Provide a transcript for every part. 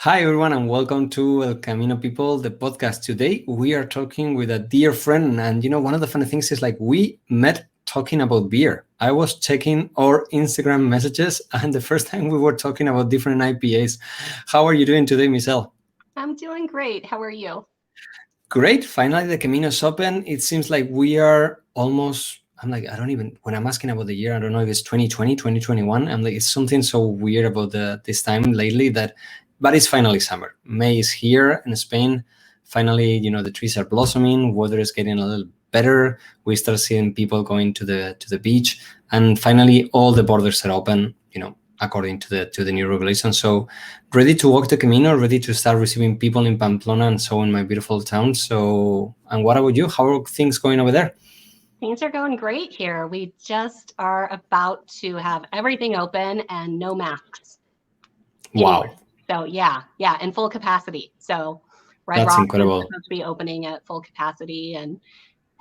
Hi, everyone, and welcome to El Camino People, the podcast. Today, we are talking with a dear friend. And one of the funny things is we met talking about beer. I was checking our Instagram messages, and the first time we were talking about different IPAs. How are you doing today, Michelle? I'm doing great. How are you? Great. Finally, the Camino's open. It seems like we are almost. When I'm asking about the year, I don't know if it's 2020, 2021. I'm like, it's something so weird about this time lately but it's finally summer. May is here in Spain. Finally, the trees are blossoming. Weather is getting a little better. We start seeing people going to the beach, and finally, all the borders are open. According to the new regulations. So, ready to walk the Camino, ready to start receiving people in Pamplona and so in my beautiful town. So, and what about you? How are things going over there? Things are going great here. We just are about to have everything open and no masks anymore. Wow. So yeah, and full capacity. So Red That's Rock incredible. is supposed to be opening at full capacity and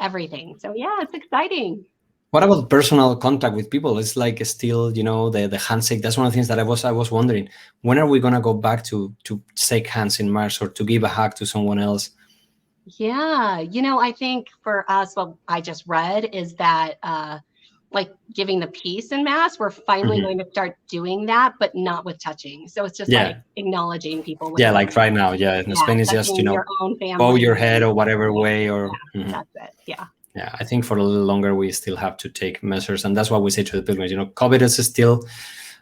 everything. So yeah, it's exciting. What about personal contact with people? It's still, the handshake. That's one of the things that I was wondering. When are we gonna go back to shake hands in March or to give a hug to someone else? Yeah, I think for us, what I just read is that giving the peace in mass, we're finally going to start doing that, but not with touching. So it's just acknowledging people with like right now. Yeah, in Spain it's just your own family, bow your head or whatever way or that's it. Yeah, I think for a little longer we still have to take measures, and that's what we say to the pilgrims. COVID is still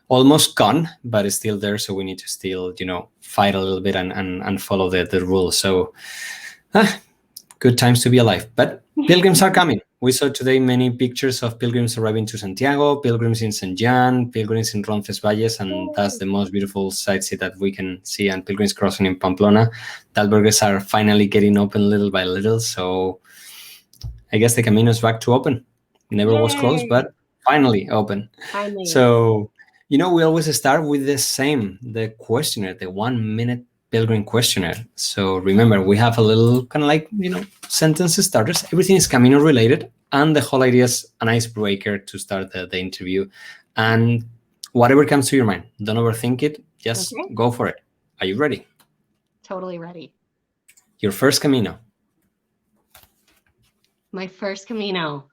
almost gone, but it's still there, so we need to still fight a little bit and follow the rules. So good times to be alive. But pilgrims are coming. We saw today many pictures of pilgrims arriving to Santiago, pilgrims in St. John, pilgrims in Roncesvalles, and that's the most beautiful sightsee that we can see, and pilgrims crossing in Pamplona. The albergues are finally getting open little by little, so I guess the Camino is back to open. Never was closed, but finally open. Finally. So, we always start with the questionnaire, the 1 minute pilgrim questionnaire. So remember, we have a little kind of sentence starters. Everything is Camino related, and the whole idea is an icebreaker to start the interview. And whatever comes to your mind, don't overthink it. Just go for it. Are you ready? Totally ready. Your first Camino. My first Camino.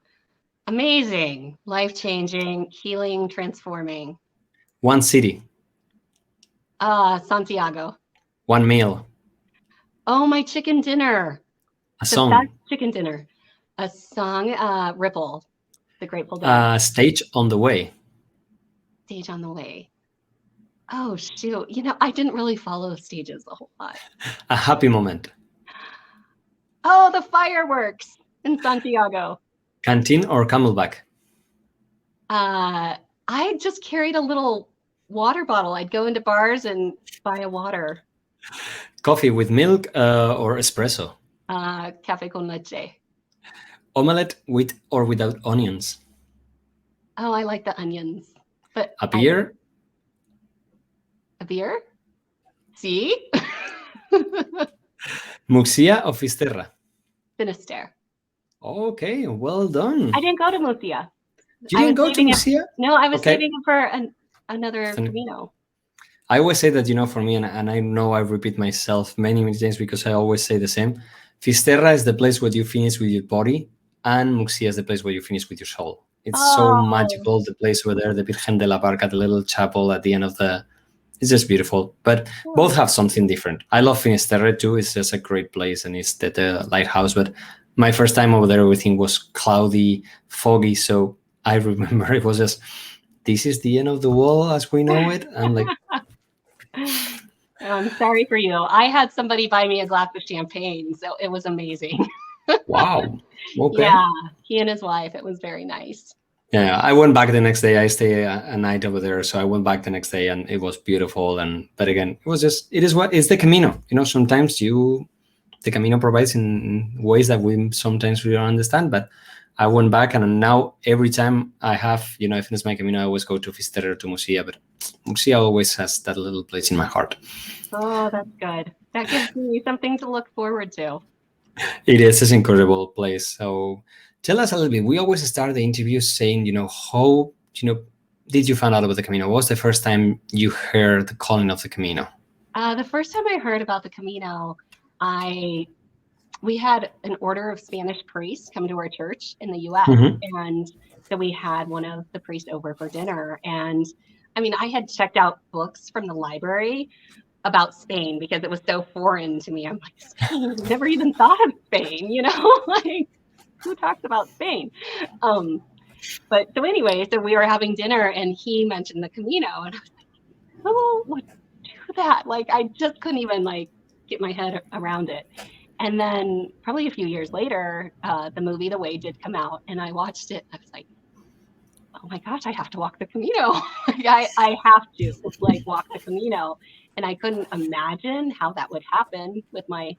Amazing, life-changing, healing, transforming. One city. Santiago. One meal. Oh, my chicken dinner. A song. Chicken dinner. A song, Ripple, the Grateful Dead. Stage on the way. Stage on the way. Oh, shoot. I didn't really follow stages a whole lot. A happy moment. Oh, the fireworks in Santiago. Canteen or Camelback? I just carried a little water bottle. I'd go into bars and buy a water. Coffee with milk or espresso? Café con leche. Omelette with or without onions? Oh, I like the onions. But a beer? A beer? See? Muxia or Fisterra? Finisterre. Okay, well done. I didn't go to Muxia. You didn't go to Muxia? No, I was saving it for another Camino. I always say that, for me, and I know I repeat myself many, many times because I always say the same. Fisterra is the place where you finish with your body, and Muxia is the place where you finish with your soul. It's so magical, the place over there, the Virgen de la Barca, the little chapel at the end of it's just beautiful. But both have something different. I love Finisterre too. It's just a great place, and it's the lighthouse. But my first time over there, everything was cloudy, foggy. So I remember it was just, this is the end of the world as we know it. I'm like... I'm sorry for you. I had somebody buy me a glass of champagne, so it was amazing. Wow. Okay. Yeah, he and his wife. It was very nice. Yeah, I went back the next day. I stayed a night over there, so I went back the next day, and it was beautiful. But again, it's the Camino. Sometimes the Camino provides in ways that we sometimes we don't understand. But I went back, and now every time I have, I finish my Camino, I always go to Fisterra or to Muxia. But Muxia always has that little place in my heart. Oh, that's good. That gives me something to look forward to. It is an incredible place. So tell us a little bit. We always start the interview saying, how, did you find out about the Camino? What was the first time you heard the calling of the Camino? The first time I heard about the Camino, we had an order of Spanish priests come to our church in the US. Hmm. And so we had one of the priests over for dinner. And I mean, I had checked out books from the library about Spain because it was so foreign to me. I'm like, Spain, I never even thought of Spain, like who talks about Spain? But so anyway, so we were having dinner and he mentioned the Camino and I was like, oh, what do that? Like, I just couldn't even like get my head around it. And then probably a few years later, the movie The Way did come out and I watched it. I was like, oh my gosh, I have to walk the Camino. Like, I have to like walk the Camino. And I couldn't imagine how that would happen with my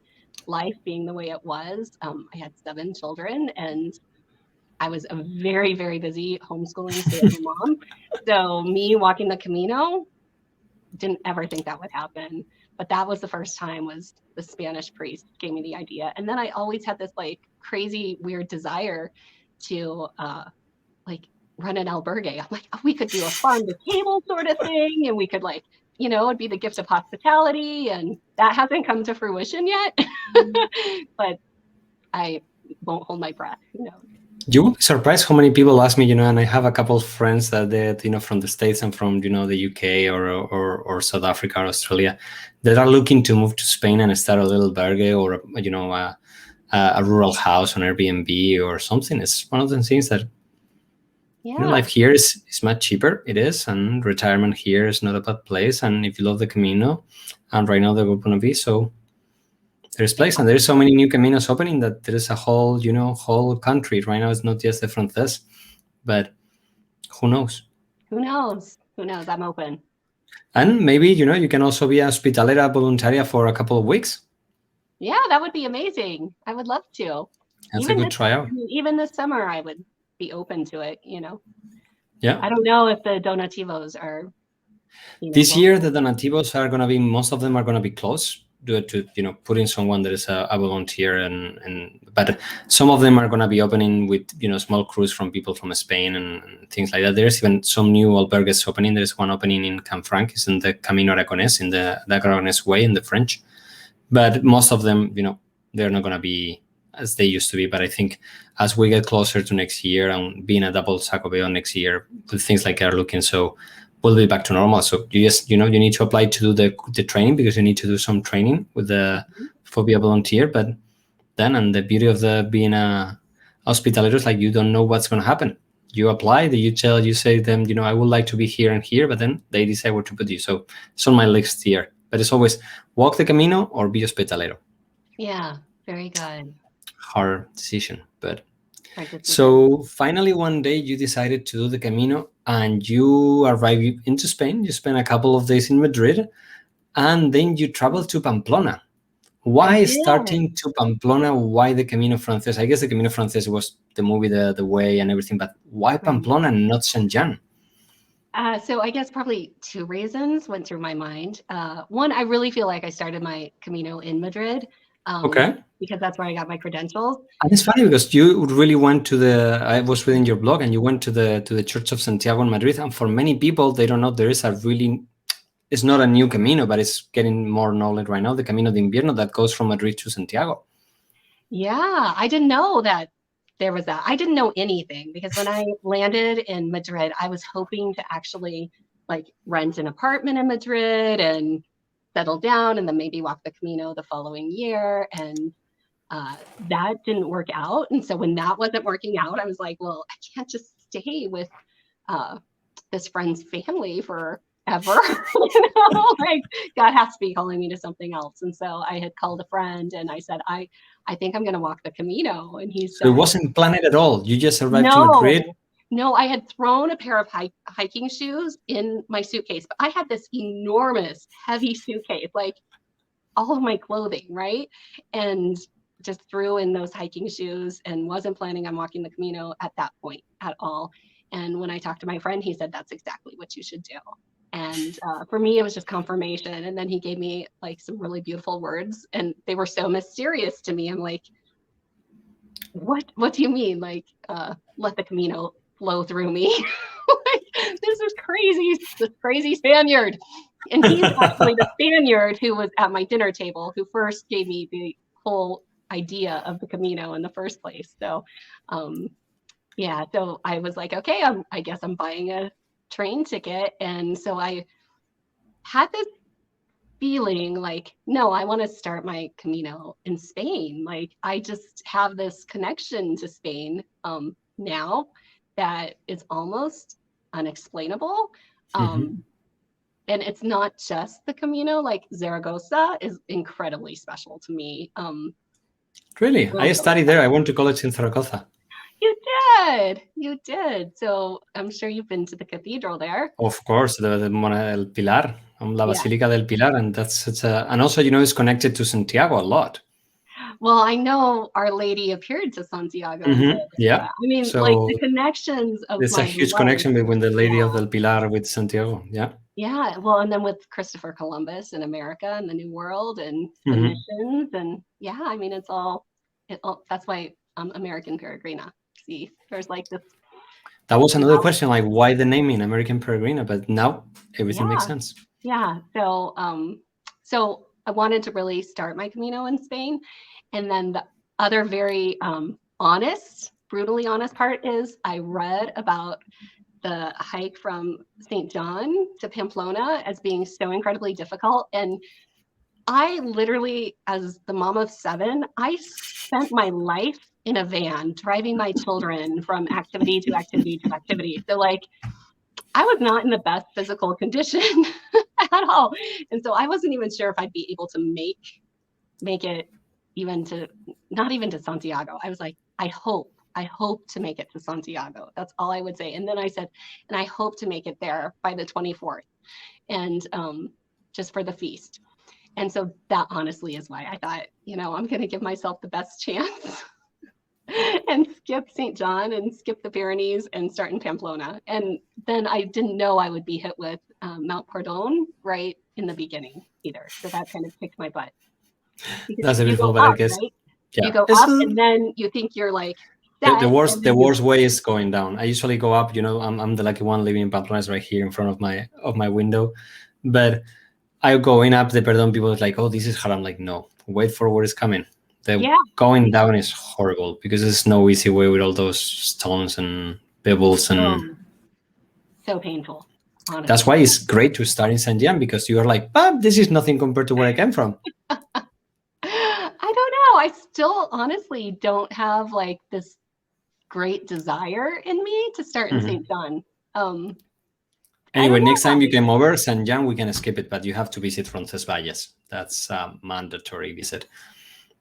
life being the way it was. I had 7 children and I was a very, very busy homeschooling stay-at-home mom. So me walking the Camino, didn't ever think that would happen. But that was the first time was the Spanish priest gave me the idea. And then I always had this like crazy, weird desire to like run an albergue. I'm like, oh, we could do a farm to table sort of thing. And we could like, it'd be the gift of hospitality. And that hasn't come to fruition yet. But I won't hold my breath, You will be surprised how many people ask me, and I have a couple of friends that from the States and from, the UK or South Africa or Australia that are looking to move to Spain and start a little albergue or, a rural house on Airbnb or something. It's one of the things that life here is much cheaper. It is. And retirement here is not a bad place. And if you love the Camino, and right now they're going to be, so there's place, and there's so many new caminos opening that there is a whole, whole country. Right now, it's not just the Frances, but who knows? Who knows? I'm open. And maybe, you can also be a hospitalera voluntaria for a couple of weeks. Yeah, that would be amazing. I would love to. That's a good tryout. Even this summer, I would be open to it, Yeah. I don't know if the donativos are. This year, the donativos are going to be, most of them are going to be closed due to, putting someone that is a volunteer. But some of them are going to be opening with, small crews from people from Spain and things like that. There's even some new albergues opening. There's one opening in Canfranc, it's in the Camino Aragonés, in the Aragonés way in the French. But most of them, they're not going to be as they used to be. But I think as we get closer to next year and being a double Sacobeo next year, the things like are looking so will be back to normal. So you just, you need to apply to do the training because you need to do some training with for be a volunteer. But then, and the beauty of being a hospitalier is like, you don't know what's going to happen. You apply, you say to them, I would like to be here and here, but then they decide where to put you. So it's on my list here, but it's always walk the Camino or be hospitalero. Yeah, very good. Hard decision, but so finally one day you decided to do the Camino and you arrived into Spain. You spent a couple of days in Madrid and then you traveled to Pamplona. Why starting to Pamplona? Why the Camino Frances? I guess the Camino Frances was the movie, the way and everything, but why Pamplona and not Saint Jean? So I guess probably 2 reasons went through my mind. One, I really feel like I started my Camino in Madrid. Because that's where I got my credentials. And it's funny because you really went to I was reading your blog and you went to the Church of Santiago in Madrid. And for many people, they don't know there is it's not a new Camino, but it's getting more knowledge right now. The Camino de Invierno that goes from Madrid to Santiago. Yeah, I didn't know that there was that. I didn't know anything because when I landed in Madrid, I was hoping to actually like rent an apartment in Madrid and settle down and then maybe walk the Camino the following year. And that didn't work out. And so when that wasn't working out, I was like, well, I can't just stay with this friend's family forever. Like God has to be calling me to something else. And so I had called a friend and I said, I think I'm going to walk the Camino. And he said, so it wasn't planned at all. You just arrived to Madrid. No, I had thrown a pair of hiking shoes in my suitcase, but I had this enormous, heavy suitcase, like all of my clothing, right? And just threw in those hiking shoes and wasn't planning on walking the Camino at that point at all. And when I talked to my friend, he said, that's exactly what you should do. And for me, it was just confirmation. And then he gave me like some really beautiful words and they were so mysterious to me. I'm like, what do you mean? Like, let the Camino flow through me. Like, this crazy Spaniard. And he's actually the Spaniard who was at my dinner table, who first gave me the whole idea of the Camino in the first place. So, yeah, so I was like, okay, I guess I'm buying a train ticket. And so I had this feeling like, no, I want to start my Camino in Spain. Like, I just have this connection to Spain now that is almost unexplainable. And it's not just the Camino, like Zaragoza is incredibly special to me. Really? I studied there. I went to college in Zaragoza. You did. So I'm sure you've been to the cathedral there. Of course, the El Pilar, La Basilica del Pilar, and that's such a, and also, it's connected to Santiago a lot. Well, I know Our Lady appeared to Santiago. Yeah. I mean, so like the connections of there's a huge connection between the Lady of El Pilar with Santiago. Yeah. Yeah. Well, and then with Christopher Columbus in America and the New World and the missions. And yeah, I mean, it's all that's why American Peregrina. See, there's like this. That was another question, like why the naming American Peregrina, but now everything makes sense. Yeah. So, so I wanted to really start my Camino in Spain. And then the other very brutally honest part is I read about the hike from St. John to Pamplona as being so incredibly difficult. And I literally, as the mom of 7, I spent my life in a van driving my children from activity to activity to activity. So like, I was not in the best physical condition at all. And so I wasn't even sure if I'd be able to make it not even to Santiago. I was like, I hope to make it to Santiago. That's all I would say. And then I said, and I hope to make it there by the 24th and just for the feast. And so that honestly is why I thought, I'm going to give myself the best chance and skip St. John and skip the Pyrenees and start in Pamplona. And then I didn't know I would be hit with Mount Pardon right in the beginning either. So that kind of kicked my butt. That's a beautiful, but I guess right? You go up and then you think you're like, the worst way is going down. I usually go up, I'm the lucky one living in Pamplona, is right here in front of my window. But I going up the Perdón, people are like, oh, this is hard. I'm like, no, wait for what is coming. Going down is horrible because there's no easy way with all those stones and pebbles and so painful. Honestly. That's why it's great to start in Saint Jean, because you are like, this is nothing compared to where I came from. I don't know. I still honestly don't have like this great desire in me to start in St. John. Anyway, next time you came over Saint Jean, we can skip it, but you have to visit Roncesvalles. That's a mandatory visit.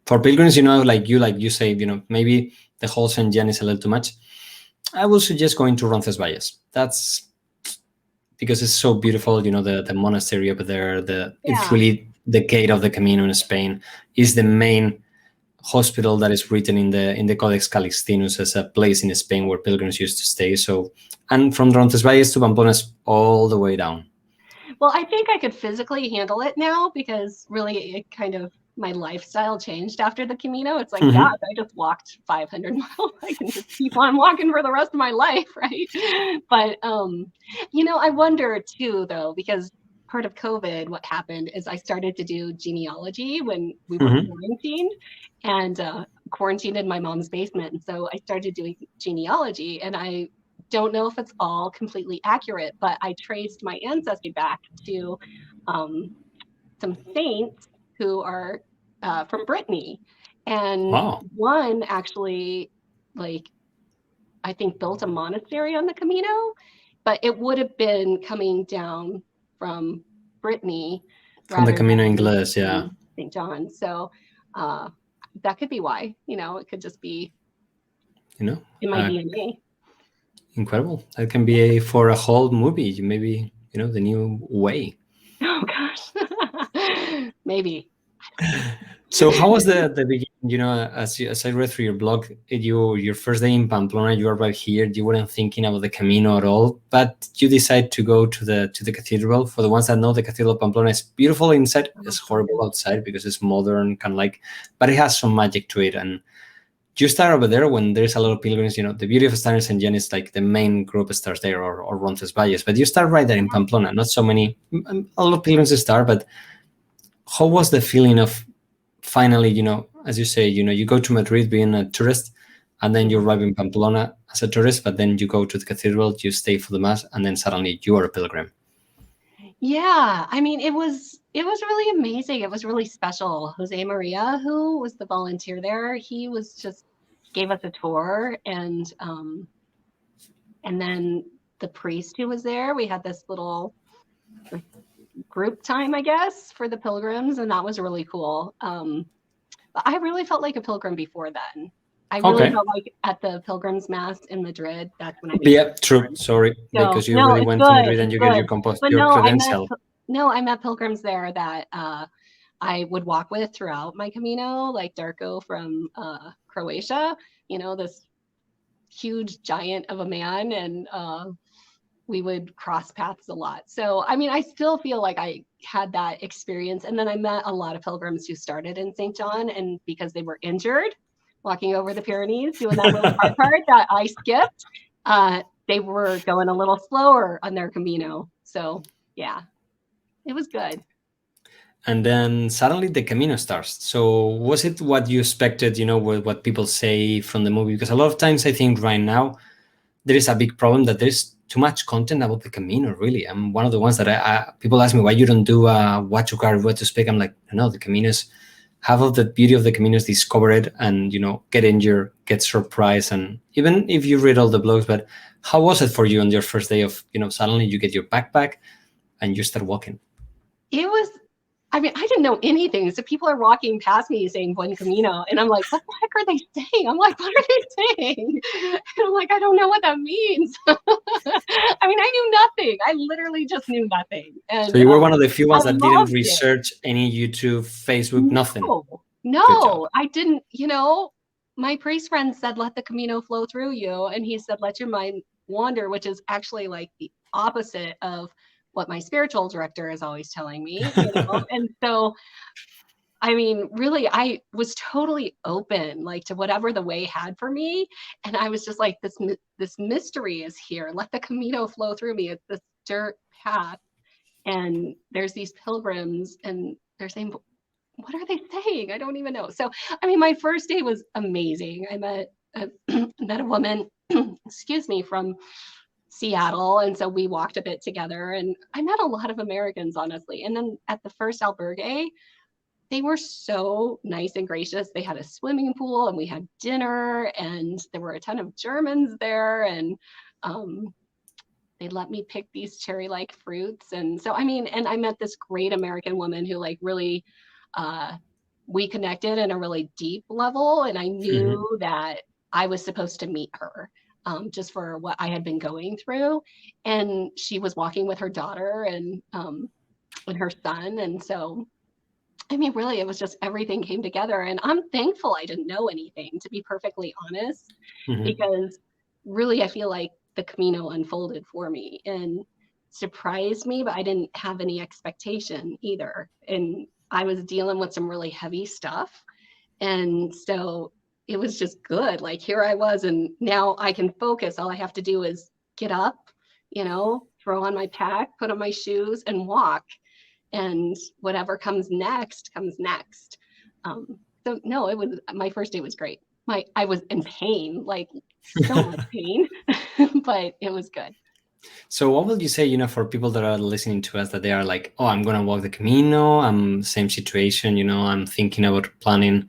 For pilgrims, like you say, maybe the whole Saint Jean is a little too much. I will suggest going to Roncesvalles. That's because it's so beautiful. The monastery up there. It's really the gate of the Camino in Spain. Is the main hospital that is written in the Codex Calixtinus as a place in Spain where pilgrims used to stay. So, and from Roncesvalles to Pamplona is all the way down. Well, I think I could physically handle it now because really it kind of, my lifestyle changed after the Camino. It's like, I just walked 500 miles. I can just keep on walking for the rest of my life, right? But, I wonder too, though, because part of COVID, what happened is I started to do genealogy when we were quarantined and quarantined in my mom's basement. And so I started doing genealogy, and I don't know if it's all completely accurate, but I traced my ancestry back to some saints who are from Brittany. And one actually, I think built a monastery on the Camino, but it would have been coming down from Brittany. From the Camino Inglés, St. John. So that could be why, it could just be, in my DNA. Incredible. That can be for a whole movie, maybe, the new way. Oh, gosh. Maybe. So how was the beginning? As I read through your blog, your first day in Pamplona, you arrived here, you weren't thinking about the Camino at all, but you decided to go to the cathedral. For the ones that know, the Cathedral of Pamplona is beautiful inside. It's horrible outside because it's modern, but it has some magic to it. And you start over there when there's a lot of pilgrims. The beauty of starting St. John is like the main group starts there, or Roncesvalles, but you start right there in Pamplona. Not so many, a lot of pilgrims start, but how was the feeling of finally, as you say, you go to Madrid being a tourist, and then you arrive in Pamplona as a tourist, but then you go to the cathedral, you stay for the mass, and then suddenly you are a pilgrim. Yeah, I mean, it was really amazing. It was really special. Jose Maria, who was the volunteer there, he was just gave us a tour, and then the priest who was there, we had this little like, group time, I guess, for the pilgrims, and that was really cool. But I really felt like a pilgrim before then. I really felt like at the Pilgrims Mass in Madrid, that's when I became Yeah, true. Sorry, so, because you no, already it's went to good. Madrid and It's you get good. But your no, credential. I met pilgrims there that I would walk with throughout my Camino, like Darko from Croatia, this huge giant of a man, and we would cross paths a lot. So, I mean, I still feel like I had that experience. And then I met a lot of pilgrims who started in St. John, and because they were injured walking over the Pyrenees, doing that little hard part that I skipped, they were going a little slower on their Camino. So, yeah, it was good. And then suddenly the Camino starts. So was it what you expected, what people say from the movie? Because a lot of times I think right now there is a big problem that there's too much content about the Camino, really. I'm one of the ones that people ask me why you don't do what to carry, what to speak. I'm like, no, the Camino is half of the beauty of the Camino is discover it and, get injured, get surprised. And even if you read all the blogs, but how was it for you on your first day of, suddenly you get your backpack and you start walking? It was, I mean, I didn't know anything. So people are walking past me saying Buen Camino. And I'm like, what the heck are they saying? I'm like, what are they saying? And I'm like, I don't know what that means. I mean, I knew nothing. I literally just knew nothing. And so you were one of the few ones I that didn't loved research any YouTube, Facebook, nothing. No, I didn't, my priest friend said, let the Camino flow through you. And he said, let your mind wander, which is actually like the opposite of what my spiritual director is always telling me, And so, I mean, really, I was totally open, like to whatever the way had for me. And I was just like, this mystery is here. Let the Camino flow through me. It's this dirt path. And there's these pilgrims and they're saying, what are they saying? I don't even know. So, I mean, my first day was amazing. I met a woman, excuse me, from Seattle. And so we walked a bit together and I met a lot of Americans, honestly. And then at the first albergue, they were so nice and gracious. They had a swimming pool and we had dinner and there were a ton of Germans there. And they let me pick these cherry-like fruits. And so, I mean, and I met this great American woman who like really, we connected in a really deep level. And I knew that I was supposed to meet her just for what I had been going through. And she was walking with her daughter and her son. And so, I mean, really, it was just everything came together. And I'm thankful I didn't know anything, to be perfectly honest, because really, I feel like the Camino unfolded for me and surprised me, but I didn't have any expectation either. And I was dealing with some really heavy stuff. And so it was just good. Like here I was, and now I can focus. All I have to do is get up, throw on my pack, put on my shoes and walk. And whatever comes next, comes next. So no, my first day was great. I was in pain, like so much pain, but it was good. So what would you say, for people that are listening to us that they are like, oh, I'm going to walk the Camino, I'm same situation, I'm thinking about planning.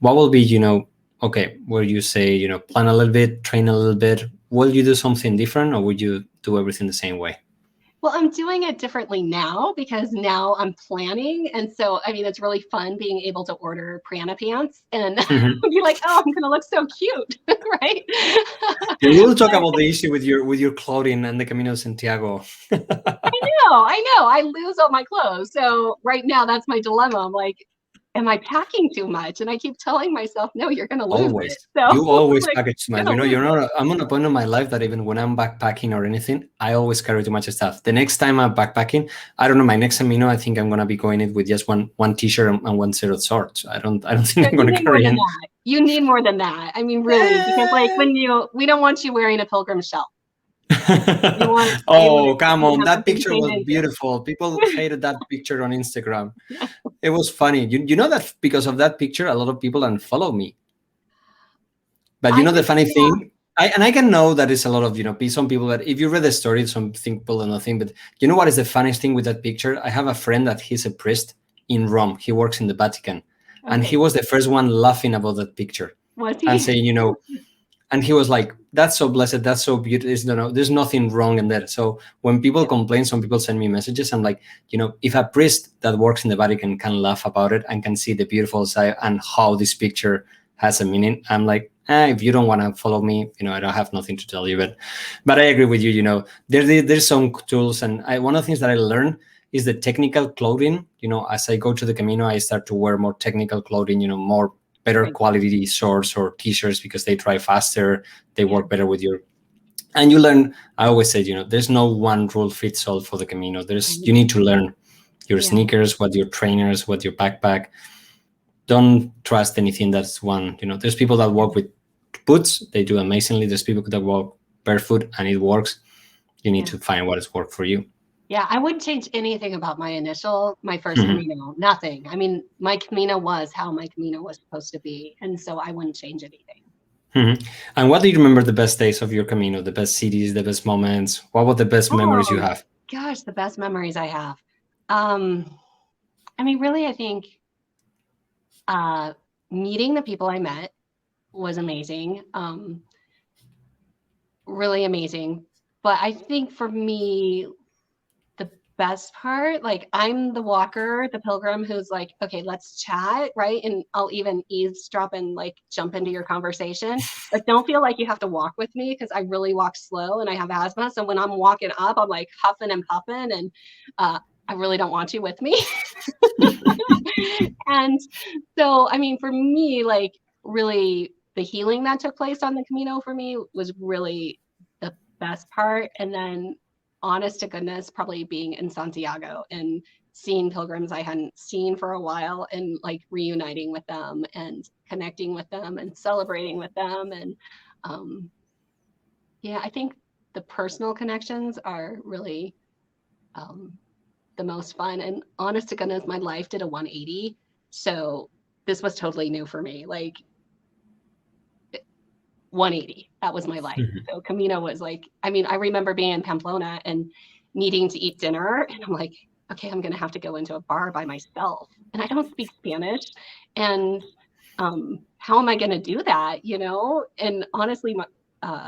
What will be, okay, where you say, plan a little bit, train a little bit. Will you do something different or would you do everything the same way? Well, I'm doing it differently now because now I'm planning. And so, I mean, it's really fun being able to order Prana pants and be like, oh, I'm going to look so cute, right? We will talk about the issue with your clothing and the Camino de Santiago. I know. I lose all my clothes. So right now, that's my dilemma. I'm like, am I packing too much? And I keep telling myself, no, you're going to lose Always. it. So You always like, package too much. gonna lose it. I'm on a point in my life that even when I'm backpacking or anything, I always carry too much stuff. The next time I'm backpacking, I don't know, my next Camino, I think I'm gonna be going it with just one t-shirt and one set of shorts. I don't think I'm You gonna need more carry than in. that. You need more than that. I mean, really, because like we don't want you wearing a pilgrim shell. We Oh, want come you to on. have That something to picture change was into. beautiful. People hated that picture on Instagram. It was funny. You know that because of that picture, a lot of people unfollow me. But you I know the think, funny yeah, thing, I can know that it's a lot of some people that if you read the story, some people don't think. But you know what is the funniest thing with that picture? I have a friend that he's a priest in Rome. He works in the Vatican, and he okay. was the first one laughing about that picture Was and he? saying, and he was like, "That's so blessed. That's so beautiful. There's nothing wrong in that." So when people Yeah, complain, some people send me messages. I'm like, if a priest that works in the Vatican can laugh about it and can see the beautiful side and how this picture has a meaning, I'm like, if you don't want to follow me, I don't have nothing to tell you. But I agree with you. There's some tools, and one of the things that I learned is the technical clothing. As I go to the Camino, I start to wear more technical clothing. More better right. quality shorts or t-shirts because they dry faster, they Yeah, work better with and you learn. I always say, there's no one rule fits all for the Camino. I You know. need to learn your Yeah, sneakers, what your trainers, what your backpack. Don't trust anything that's one. There's people that yeah, walk with boots, they do amazingly. There's people that walk barefoot and it works. You need yeah. to find what has worked for you. Yeah, I wouldn't change anything about my first Mhm. Camino. Nothing. I mean, my Camino was how my Camino was supposed to be, and so I wouldn't change anything. Mhm. And what do you remember the best days of your Camino, the best cities, the best moments? What were the best memories you Oh have? gosh, the best memories I have. Um, I mean, really, I think uh, meeting the people I met was amazing. Really amazing. But I think for me, the best part, like I'm the walker, the pilgrim who's like, okay, let's chat, right? And I'll even eavesdrop and like jump into your conversation. But don't feel like you have to walk with me because I really walk slow and I have asthma. So when I'm walking up, I'm like huffing and puffing and I really don't want you with me. And so, I mean, for me, like really the healing that took place on the Camino for me was really the best part. And then, honest to goodness, probably being in Santiago and seeing pilgrims I hadn't seen for a while and like reuniting with them and connecting with them and celebrating with them. And um, yeah, I think the personal connections are really um, the most fun. And honest to goodness, my life did a 180. So this was totally new for me. Like 180, that was my life. Mhm. So Camino was like, I mean, I remember being in Pamplona and needing to eat dinner. And I'm like, okay, I'm going to have to go into a bar by myself. And I don't speak Spanish. And how am I going to do that? And honestly,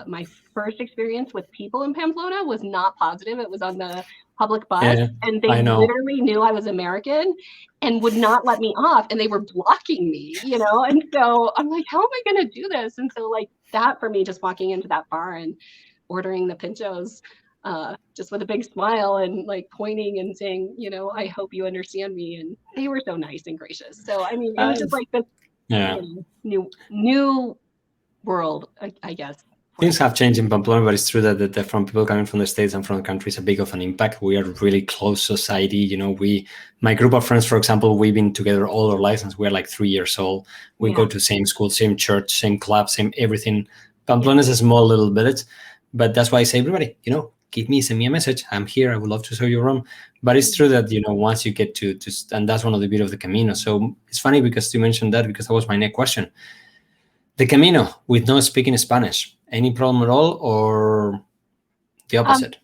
my first experience with people in Pamplona was not positive. It was on the public bus, Yeah, and they I know. literally knew I was American and would not let me off, and they were blocking me. And so I'm like, how am I going to do this? And so like that for me, just walking into that bar and ordering the pinchos just with a big smile and like pointing and saying, I hope you understand me. And they were so nice and gracious. So I mean, it was Uh, just like this, yeah. new world, I guess, for Things me. have changed in Pamplona, but it's true that from people coming from the States and from the country, it's a big of an impact. We are really close society. My group of friends, for example, we've been together all our lives since we're like 3 years old. We go Yeah, to same school, same church, same club, same everything. yeah, Pamplona is a small little village, but that's why I say, everybody, send me a message. I'm here. I would love to show you around. But it's true that, once you get to, and that's one of the beauty of the Camino. So it's funny because you mentioned that, because that was my next question. The Camino with no speaking Spanish. Any problem at all, or the um, opposite?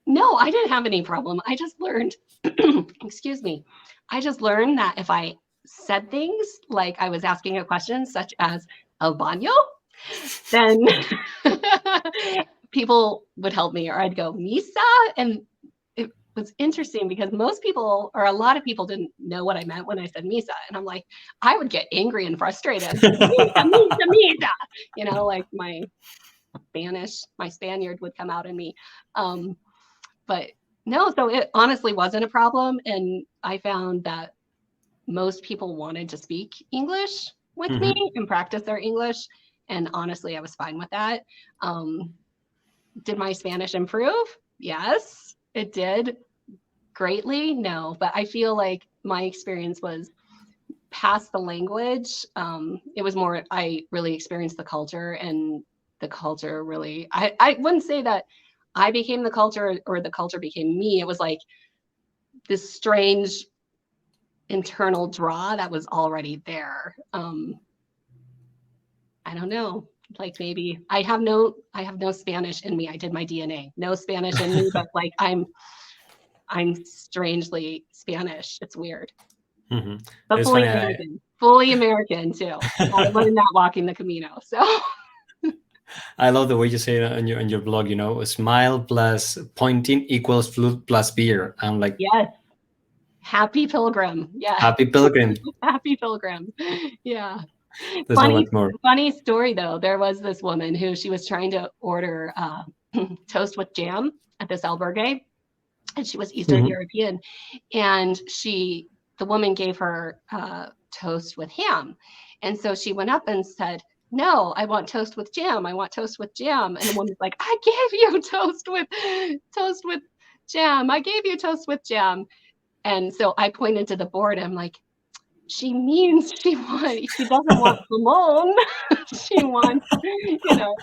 no, I didn't have any problem. I just learned, excuse me, I just learned that if I said things like I was asking a question such as el baño, then people would help me, or I'd go misa. And it was interesting because most people, or a lot of people, didn't know what I meant when I said misa. And I'm like, I would get angry and frustrated. I'd say, misa, misa, misa. Like my Spaniard would come out in me. But no, so it honestly wasn't a problem. And I found that most people wanted to speak English with me Hmm. and practice their English. And honestly, I was fine with that. Did my Spanish improve? Yes, it did greatly. No, but I feel like my experience was past the language. It was more, I really experienced the culture, and the culture really, I wouldn't say that I became the culture or the culture became me. It was like this strange internal draw that was already there. I don't know. Like maybe I have no Spanish in me. I did my DNA. No Spanish in me, but like I'm strangely Spanish. It's weird. Hmm. But It's funny. fully American too. I learned that walking the Camino. So I love the way you say it on your blog. Smile plus pointing equals flute plus beer. I'm like, yes, happy pilgrim. Yeah, happy pilgrim. happy pilgrim. Yeah. There's not Funny, much more. funny story though. There was this woman who she was trying to order toast with jam at this albergue, and she was Eastern Hmm. European, and the woman gave her toast with ham, and so she went up and said, "No, I want toast with jam. I want toast with jam." And the woman's like, "I gave you toast with jam. I gave you toast with jam." And so I pointed to the board. I'm like, she means she doesn't want limon. She wants, jelly.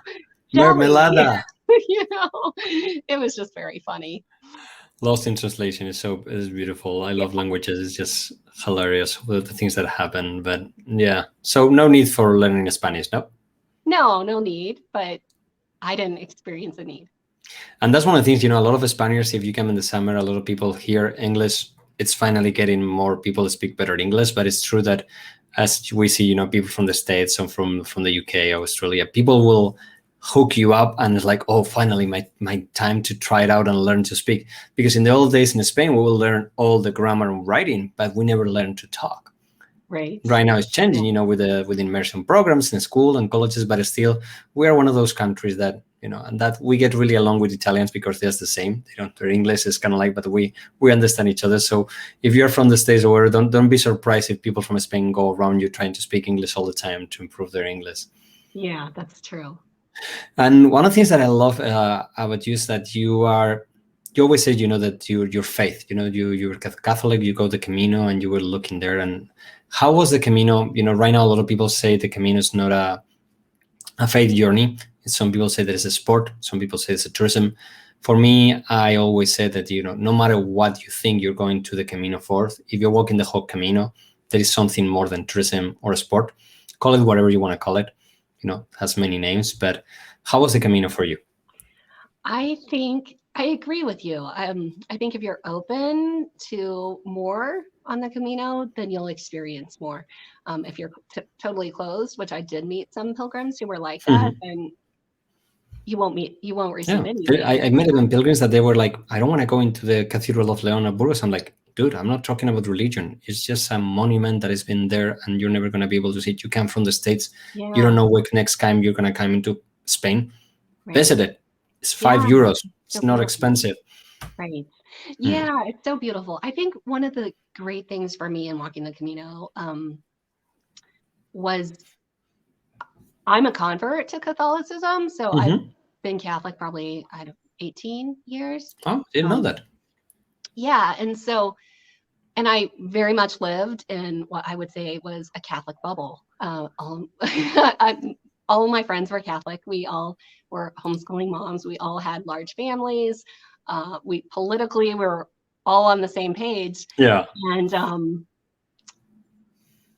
Mermelada. You know, it was just very funny. Lost in translation is beautiful. I Yeah. love languages. It's just hilarious with the things that happen. But yeah, so no need for learning Spanish, no. No, no need, but I didn't experience a need. And that's one of the things, a lot of Spaniards, if you come in the summer, a lot of people hear English. It's finally getting more people speak better English, but it's true that as we see, people from the States and from the UK, Australia, people will hook you up and it's like, oh, finally my time to try it out and learn to speak. Because in the old days in Spain, we will learn all the grammar and writing, but we never learned to talk. Right. Right now it's changing, with immersion programs in school and colleges, but still we are one of those countries that, and that we get really along with Italians because they're the same. Their English is kind of like, but we understand each other. So if you're from the States or where, don't be surprised if people from Spain go around you trying to speak English all the time to improve their English. Yeah, that's true. And one of the things that I love about you is that you always say, that your faith, you're Catholic, you go the Camino and you were looking there. And how was the Camino? Right now, a lot of people say the Camino is not a faith journey. Some people say that it's a sport. Some people say it's a tourism. For me, I always say that, no matter what you think you're going to the Camino for, if you're walking the whole Camino, there is something more than tourism or a sport. Call it whatever you want to call it. Has many names, but how was the Camino for you? I think I agree with you. I think if you're open to more on the Camino, then you'll experience more. If you're totally closed, which I did meet some pilgrims who were like that, Mhm. then you won't receive Yeah, anything. I met even pilgrims that they were like, I don't want to go into the Cathedral of Leon at Burgos. I'm like, dude, I'm not talking about religion. It's just a monument that has been there and you're never going to be able to see it. You come from the States. You don't Yeah, know what next time you're going to come into Spain. right. Visit it. It's Yeah, €5. so It's not beautiful. expensive. Right. Mm. Yeah, it's so beautiful. I think one of the great things for me in walking the Camino was I'm a convert to Catholicism, so I've Mm-hmm. been Catholic probably, I don't 18 years. Oh, didn't know Um, that. yeah, and I very much lived in what I would say was a Catholic bubble. All of my friends were Catholic. We all were homeschooling moms. We all had large families. We politically were all on the same page. Yeah. And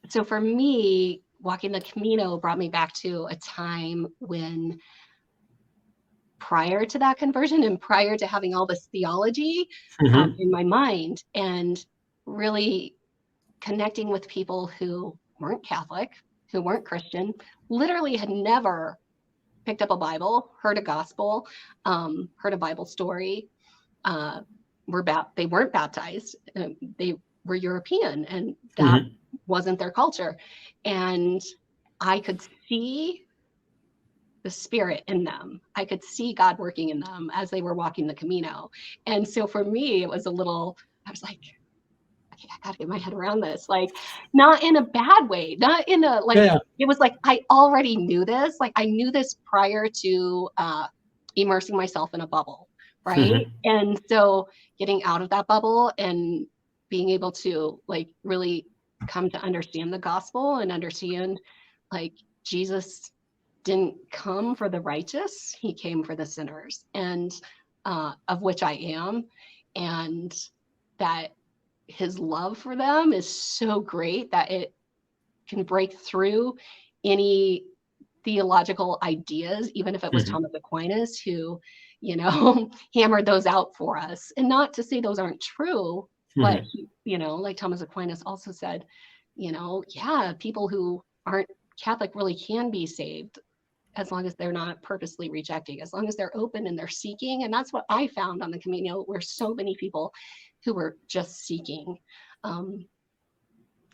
so for me, walking the Camino brought me back to a time when prior to that conversion and prior to having all this theology Mm-hmm. in my mind and really connecting with people who weren't Catholic, who weren't Christian, literally had never picked up a Bible, heard a gospel, heard a Bible story, they weren't baptized, they were European, and that Mm-hmm. wasn't their culture. And I could see the spirit in them. I could see God working in them as they were walking the Camino. And so for me, it was I was like, okay, I gotta get my head around this. Like, not in a bad way, not in a, like, Yeah. it was like, I already knew this. Like, I knew this prior to immersing myself in a bubble, right? Mhm. And so getting out of that bubble and being able to like really come to understand the gospel and understand like Jesus didn't come for the righteous, he came for the sinners, and of which I am, and that his love for them is so great that it can break through any theological ideas, even if it was Mhm. Thomas Aquinas who, you know, hammered those out for us. And not to say those aren't true, but Mhm. you know, like Thomas Aquinas also said, you know, yeah, people who aren't Catholic really can be saved as long as they're not purposely rejecting, as long as they're open and they're seeking. And that's what I found on the Camino, where so many people who were just seeking. Um,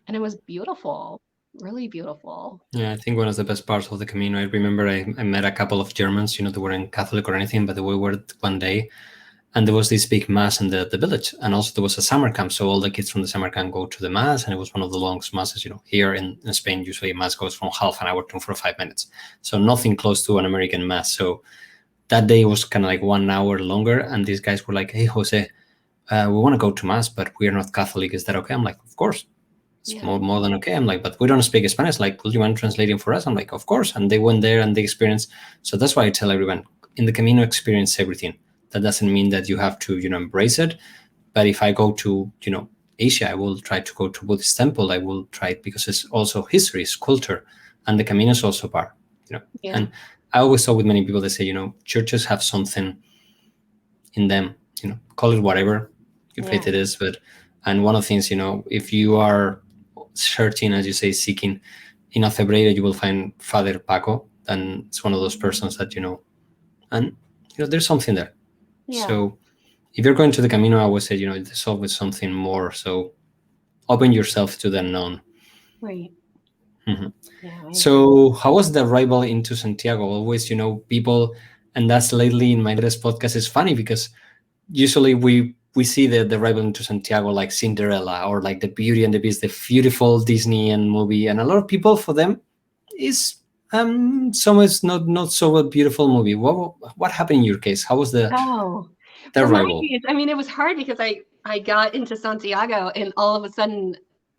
and it was beautiful, really beautiful. Yeah, I think one of the best parts of the Camino, I remember I met a couple of Germans, they weren't Catholic or anything, but we were one day, and there was this big mass in the village, and also there was a summer camp, so all the kids from the summer camp go to the mass, and it was one of the longest masses. Here in Spain, usually a mass goes from half an hour to 45 minutes, so nothing close to an American mass. So that day was kind of like 1 hour longer, and these guys were like, "Hey, Jose, we want to go to mass, but we are not Catholic. Is that okay?" I'm like, "Of course." It's Yeah. more than okay. I'm like, "But we don't speak Spanish. Like, would you mind translating for us?" I'm like, "Of course." And they went there and they experienced. So that's why I tell everyone, in the Camino, experience everything. That doesn't mean that you have to, embrace it. But if I go to, Asia, I will try to go to Buddhist temple. I will try it because it's also history, it's culture, and the Camino is also part. Yeah. And I always talk with many people that say, churches have something in them. Call it whatever you Yeah. faith it is, but and one of the things, if you are searching, as you say, seeking in a Febrero, you will find Father Paco, and it's one of those persons that and there's something there. Yeah. So if you're going to the Camino, I would say there's always something more. So open yourself to the unknown. Right. Mhm. Yeah, I agree. So how was the arrival into Santiago? Always, people, and that's lately in my latest podcast is funny because usually we see the arrival into Santiago like Cinderella or like the Beauty and the Beast, the beautiful Disney and movie, and a lot of people for them is some is not so a beautiful movie. What happened in your case? How was Oh, the for my arrival? case, I mean, it was hard because I got into Santiago and all of a sudden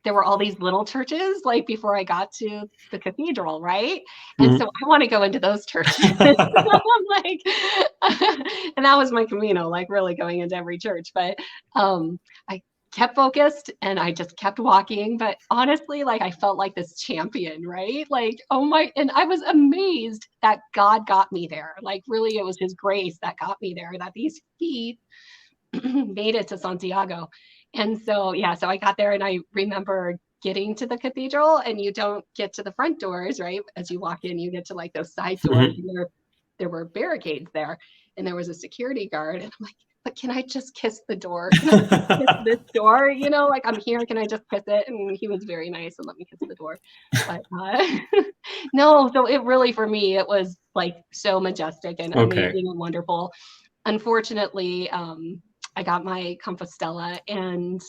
there were all these little churches like before I got to the cathedral, right? And so Mhm. I want to go into those churches. I'm like, and that was my Camino, like really going into every church. But I kept focused and I just kept walking. But honestly, like I felt like this champion, right? Like, oh my, and I was amazed that God got me there. Like, really, it was his grace that got me there, that these feet made it to Santiago. And so, yeah, so I got there and I remember getting to the cathedral, and you don't get to the front doors, right? As you walk in, you get to like those side doors, Mhm. and there were barricades there, and there was a security guard. And I'm like, but can I just kiss the door? Can I just kiss this door? Like I'm here, can I just kiss it? And he was very nice and let me kiss the door. But no, so it really, for me, it was like so majestic and Okay. amazing and wonderful. Unfortunately, I got my Compostela, and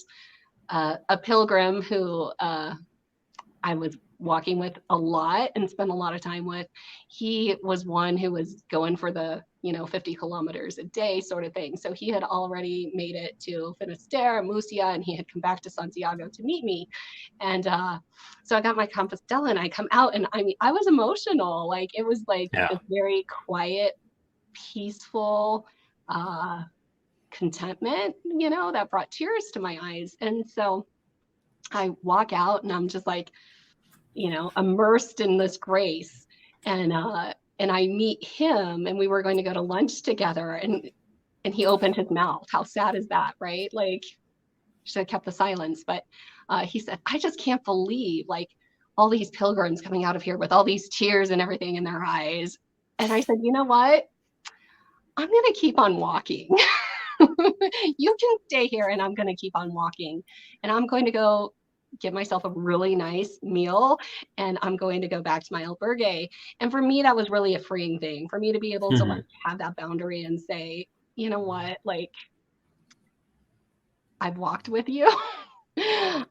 a pilgrim who I was walking with a lot and spent a lot of time with, he was one who was going for the 50 kilometers a day sort of thing. So he had already made it to Finisterre, Murcia, and he had come back to Santiago to meet me. And so I got my Compostela and I come out, and I mean, I was emotional. Like it was like Yeah. this very quiet, peaceful, contentment, that brought tears to my eyes. And so I walk out and I'm just like, immersed in this grace. And I meet him, and we were going to go to lunch together, and he opened his mouth. How sad is that, right? Like, should have kept the silence. But he said, I just can't believe like all these pilgrims coming out of here with all these tears and everything in their eyes. And I said, you know what? I'm going to keep on walking. You can stay here and I'm going to keep on walking, and I'm going to go get myself a really nice meal, and I'm going to go back to my albergue. And for me, that was really a freeing thing for me to be able to like Mhm. have that boundary and say, you know what, like I've walked with you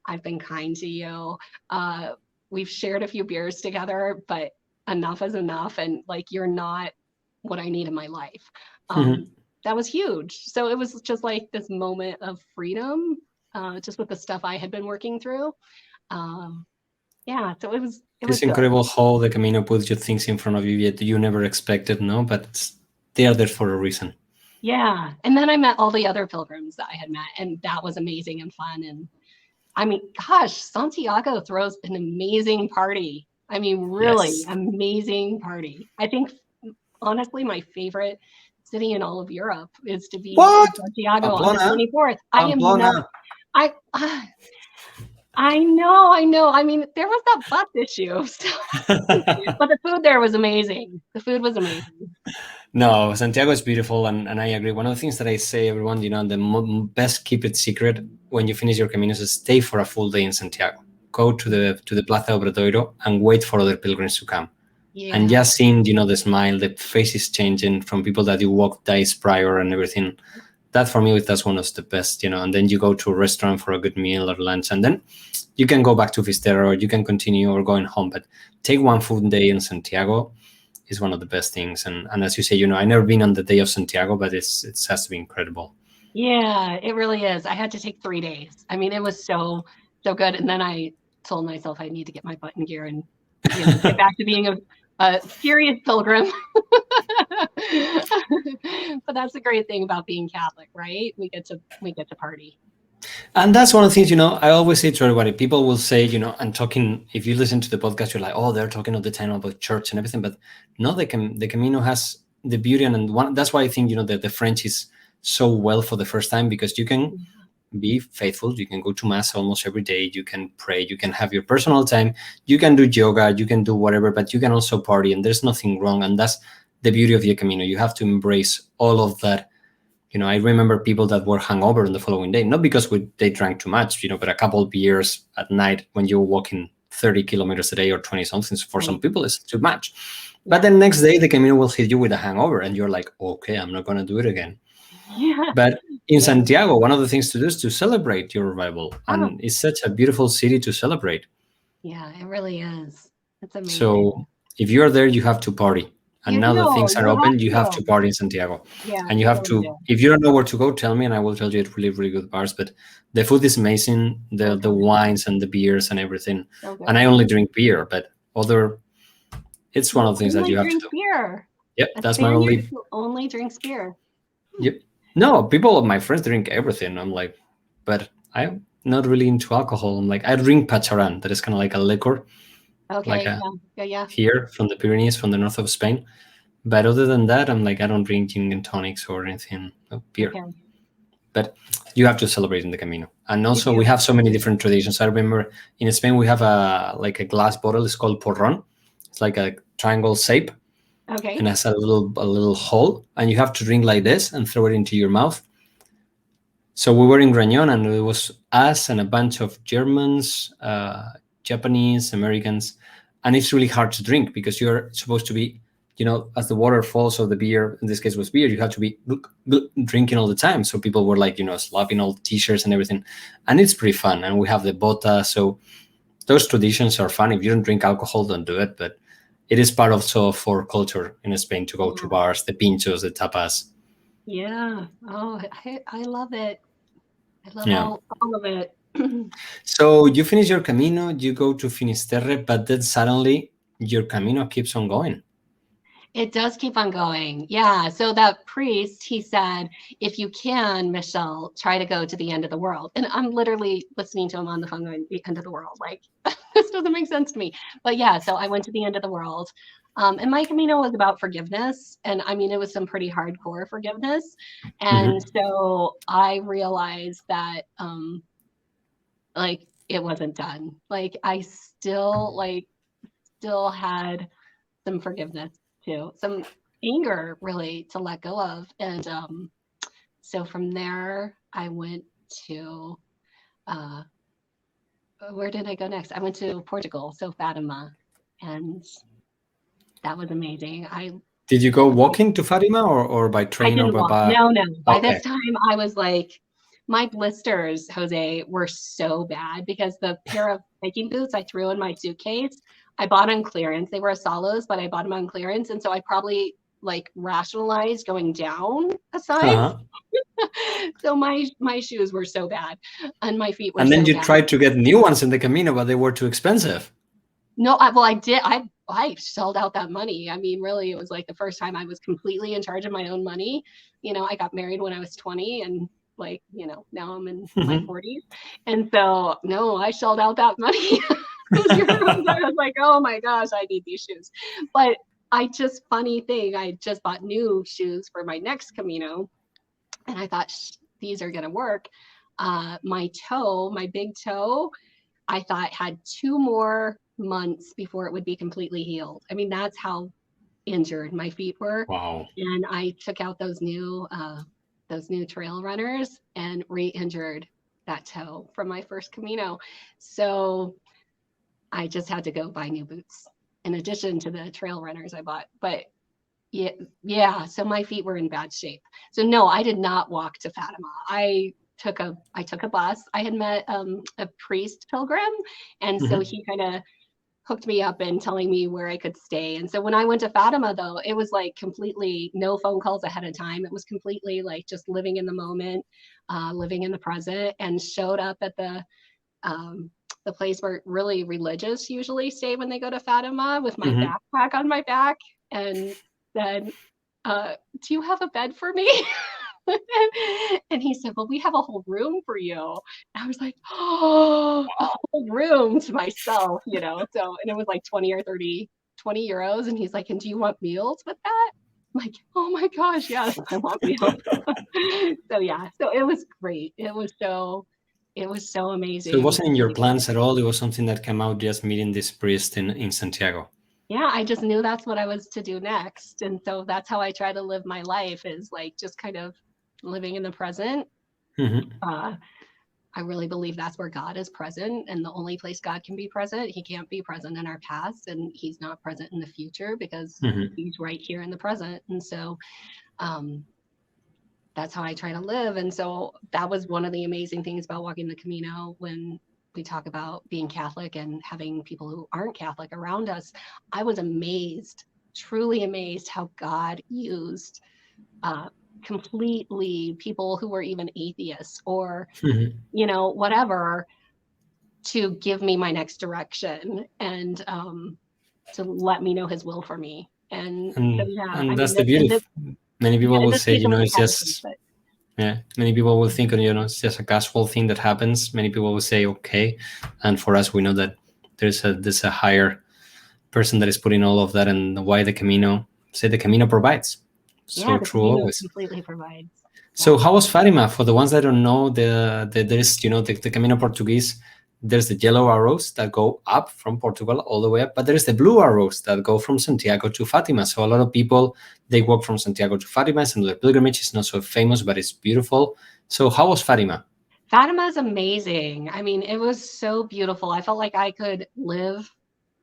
I've been kind to you. We've shared a few beers together, but enough is enough. And like, you're not what I need in my life. That was huge. So it was just like this moment of freedom, just with the stuff I had been working through. Yeah, so it was It's good. incredible how the Camino puts you things in front of you yet you never expected, no? But they are there for a reason. Yeah. And then I met all the other pilgrims that I had met, and that was amazing and fun. And I mean, gosh, Santiago throws an amazing party. I mean, really amazing party. I think, honestly, my favorite city in all of Europe is to be in Santiago on the 24th. I am not, I know. I mean, there was that bus issue, but the food there was amazing. The food was amazing. No, Santiago is beautiful, and I agree. One of the things that I say, everyone, the best keep it secret when you finish your Caminos is stay for a full day in Santiago. Go to the Plaza Obradoiro and wait for other pilgrims to come. Yeah. And just seeing, the smile, the faces changing from people that you walked days prior and everything. That for me, that's one of the best, and then you go to a restaurant for a good meal or lunch, and then you can go back to Fisterra or you can continue or going home. But take one full day in Santiago is one of the best things. And as you say, I never been on the day of Santiago, but it has to be incredible. Yeah, it really is. I had to take 3 days. I mean, it was so good. And then I told myself I need to get my butt in gear and get back to being a serious pilgrim. But that's the great thing about being Catholic, right? We get to party. And that's one of the things, I always say to everybody, people will say, and talking, if you listen to the podcast, you're like, oh, they're talking all the time about church and everything. But no, the Camino has the beauty. And that's why I think, that the French is so well for the first time, because you can be faithful. You can go to mass almost every day. You can pray. You can have your personal time. You can do yoga. You can do whatever, but you can also party. And there's nothing wrong. And that's the beauty of the Camino. You have to embrace all of that. I remember people that were hungover on the following day, not because they drank too much, but a couple of beers at night when you're walking 30 kilometers a day or 20 something. For some people, it's too much. But the next day, the Camino will hit you with a hangover, and you're like, okay, I'm not going to do it again. Yeah. But in Santiago, one of the things to do is to celebrate your revival. And it's such a beautiful city to celebrate. Yeah, it really is. It's amazing. So if you're there, you have to party. And now that things are open, you have to party in Santiago. Yeah, and you have to, if you don't know where to go, tell me and I will tell you at really, really good bars. But the food is amazing, the wines and the beers and everything. And I only drink beer, but it's one of the things that you have to do. Beer. Yep, that's my only drinks beer. Yep. No, people, my friends drink everything. I'm like, but I'm not really into alcohol. I'm like, I drink pacharan, that is kind of like a liquor. Okay, here from the Pyrenees, from the north of Spain. But other than that, I'm like, I don't drink gin and tonics or anything, beer. Okay. But you have to celebrate in the Camino. And also we have so many different traditions. I remember in Spain, we have a glass bottle. It's called porron. It's like a triangle shape. Okay. And it has a little hole. And you have to drink like this and throw it into your mouth. So we were in Gragnon, and it was us and a bunch of Germans, Japanese, Americans, and it's really hard to drink because you're supposed to be, as the water falls, or the beer, in this case was beer, you have to be drinking all the time. So people were like, slapping all the t-shirts and everything, and it's pretty fun. And we have the bota, so those traditions are fun. If you don't drink alcohol, don't do it, but it is part of for culture in Spain to go to bars, the pinchos, the tapas. Yeah. Oh, I love it. I love all of it. So you finish your Camino, you go to Finisterre, but then suddenly your Camino keeps on going. It does keep on going. Yeah. So that priest, he said, if you can, Michelle, try to go to the end of the world. And I'm literally listening to him on the phone going, the end of the world. Like, this doesn't make sense to me. But yeah, so I went to the end of the world. And my Camino was about forgiveness. And I mean, it was some pretty hardcore forgiveness. And so I realized that, it wasn't done. Like, I still had some forgiveness too, some anger really to let go of. And so from there, I went to, where did I go next? I went to Portugal, so Fatima, and that was amazing. Did you go walking to Fatima or by train or by bus? No. By this time, I was like my blisters, Jose, were so bad because the pair of hiking boots I threw in my suitcase, I bought on clearance. They were Asalos, but I bought them on clearance. And so I probably like rationalized going down a size. So my shoes were so bad and my feet were And then so you bad. tried to get new ones in the Camino, but they were too expensive. No, I did. I shelled out that money. I mean, really, it was like the first time I was completely in charge of my own money. You know, I got married when I was 20 and like, you know, now I'm in my 40s. And so, no, I shelled out that money. I was like, oh my gosh, I need these shoes. But funny thing, I just bought new shoes for my next Camino. And I thought these are going to work. My big toe, I thought had 2 more months before it would be completely healed. I mean, that's how injured my feet were. Wow. And I took out those new trail runners and re-injured that toe from my first Camino. So I just had to go buy new boots in addition to the trail runners I bought. But yeah, so my feet were in bad shape. So no, I did not walk to Fatima. I took a bus. I had met a priest pilgrim, and so he kind of hooked me up in telling me where I could stay. And so when I went to Fatima, though, it was like completely no phone calls ahead of time. It was completely like just living in the moment, living in the present, and showed up at the place where really religious usually stay when they go to Fatima with my backpack on my back and said, do you have a bed for me? And he said, well, we have a whole room for you. And I was like, oh, a whole room to myself, you know? So, and it was like 20 euros. And he's like, and do you want meals with that? I'm like, oh my gosh, yes, I want meals. So yeah, so it was great. It was so amazing. So it wasn't in your plans at all. It was something that came out just meeting this priest in Santiago. Yeah, I just knew that's what I was to do next. And so that's how I try to live my life, is like just kind of living in the present. I really believe that's where God is present, and the only place God can be present. He can't be present in our past, and he's not present in the future because he's right here in the present. And so that's how I try to live. And so that was one of the amazing things about walking the Camino. When we talk about being Catholic and having people who aren't Catholic around us, I was amazed, truly amazed how God used completely people who were even atheists or, you know, whatever, to give me my next direction and to let me know his will for me. And so, yeah, and that's the beauty. Many people will say, you know, it's just, many people will think, you know, it's just a casual thing that happens. Many people will say, okay. And for us, we know that there's a higher person that is putting all of that, and why the Camino provides. So true always. Completely provides. So how was Fatima? For the ones that don't know, there's, you know, the Camino Portuguese, there's the yellow arrows that go up from Portugal all the way up, but there's the blue arrows that go from Santiago to Fatima. So a lot of people, they walk from Santiago to Fatima. It's another pilgrimage. It's not so famous, but it's beautiful. So how was Fatima? Fatima is amazing. I mean, it was so beautiful. I felt like I could live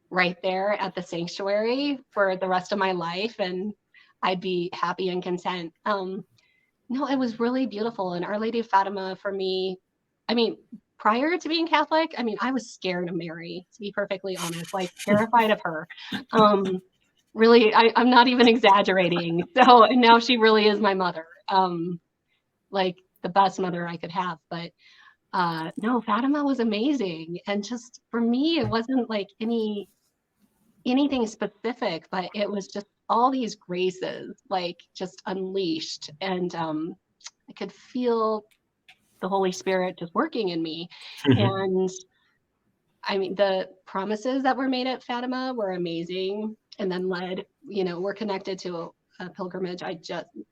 right there at the sanctuary for the rest of my life, and I'd be happy and content. No, it was really beautiful. And Our Lady of Fatima, for me, I mean, prior to being Catholic, I mean, I was scared of Mary, to be perfectly honest, like terrified of her. Really, I'm not even exaggerating. So, and now she really is my mother, like the best mother I could have. But no, Fatima was amazing. And just for me, it wasn't like anything specific, but it was just all these graces, like just unleashed. And I could feel the Holy Spirit just working in me. And I mean, the promises that were made at Fatima were amazing. And then we're connected to a pilgrimage I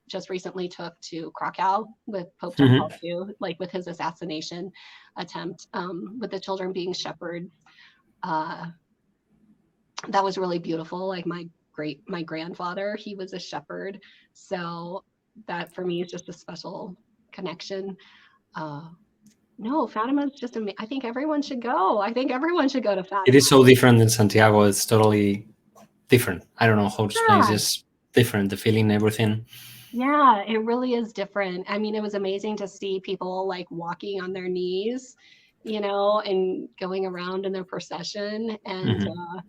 just recently took to Krakow with Pope John Paul II, like with his assassination attempt, with the children being shepherds. That was really beautiful. Like my grandfather, he was a shepherd. So that for me is just a special connection. No, Fatima is just amazing. I think everyone should go. I think everyone should go to Fatima. It is so different than Santiago. It's totally different. I don't know how to explain. It's just different. The feeling, everything. Yeah, it really is different. I mean, it was amazing to see people like walking on their knees, and going around in their procession. And Hmm.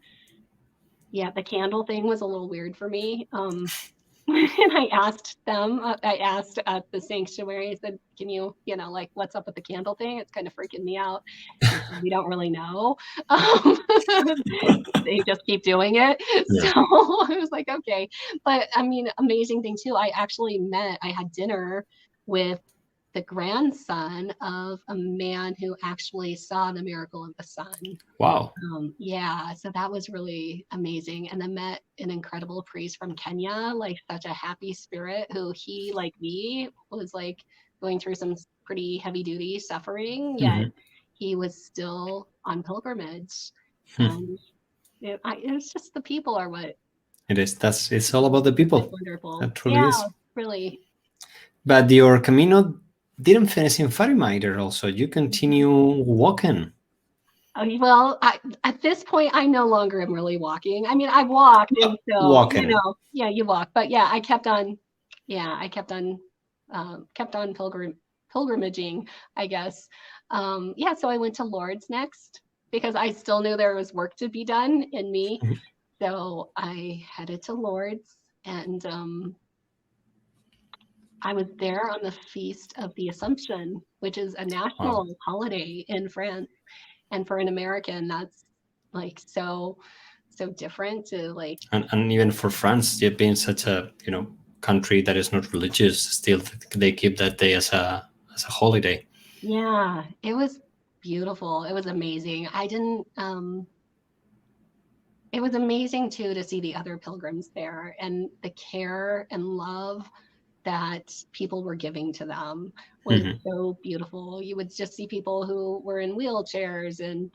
yeah, the candle thing was a little weird for me. And I asked at the sanctuary, I said, can like, what's up with the candle thing? It's kind of freaking me out. They said, we don't really know. Um, they just keep doing it. Yeah. So I was like, okay. But I mean, amazing thing too. I had dinner with the grandson of a man who actually saw the miracle of the sun. Wow. Yeah, so that was really amazing. And then met an incredible priest from Kenya, like such a happy spirit who he, like me, was like going through some pretty heavy duty suffering, yet Hmm. he was still on pilgrimage. Hmm. And it's just the people are what It is. It's all about the what's people. wonderful. That truly Yeah, is. really. But your Camino didn't finish in Fatima either. Also, you continue walking. Well, at this point, I no longer am really walking. I mean, I walked, and so Walking. yeah, you walk. But yeah, I kept on, kept on pilgrimaging, I guess. Yeah, so I went to Lourdes next because I still knew there was work to be done in me. Mhm. So I headed to Lourdes, and I was there on the Feast of the Assumption, which is a Wow. national holiday in France. And for an American, that's like so different to like. And even for France, it being such a country that is not religious, still they keep that day as a holiday. Yeah, it was beautiful. It was amazing. I didn't It was amazing too to see the other pilgrims there and the care and love that people were giving to them was Hmm. so beautiful. You would just see people who were in wheelchairs and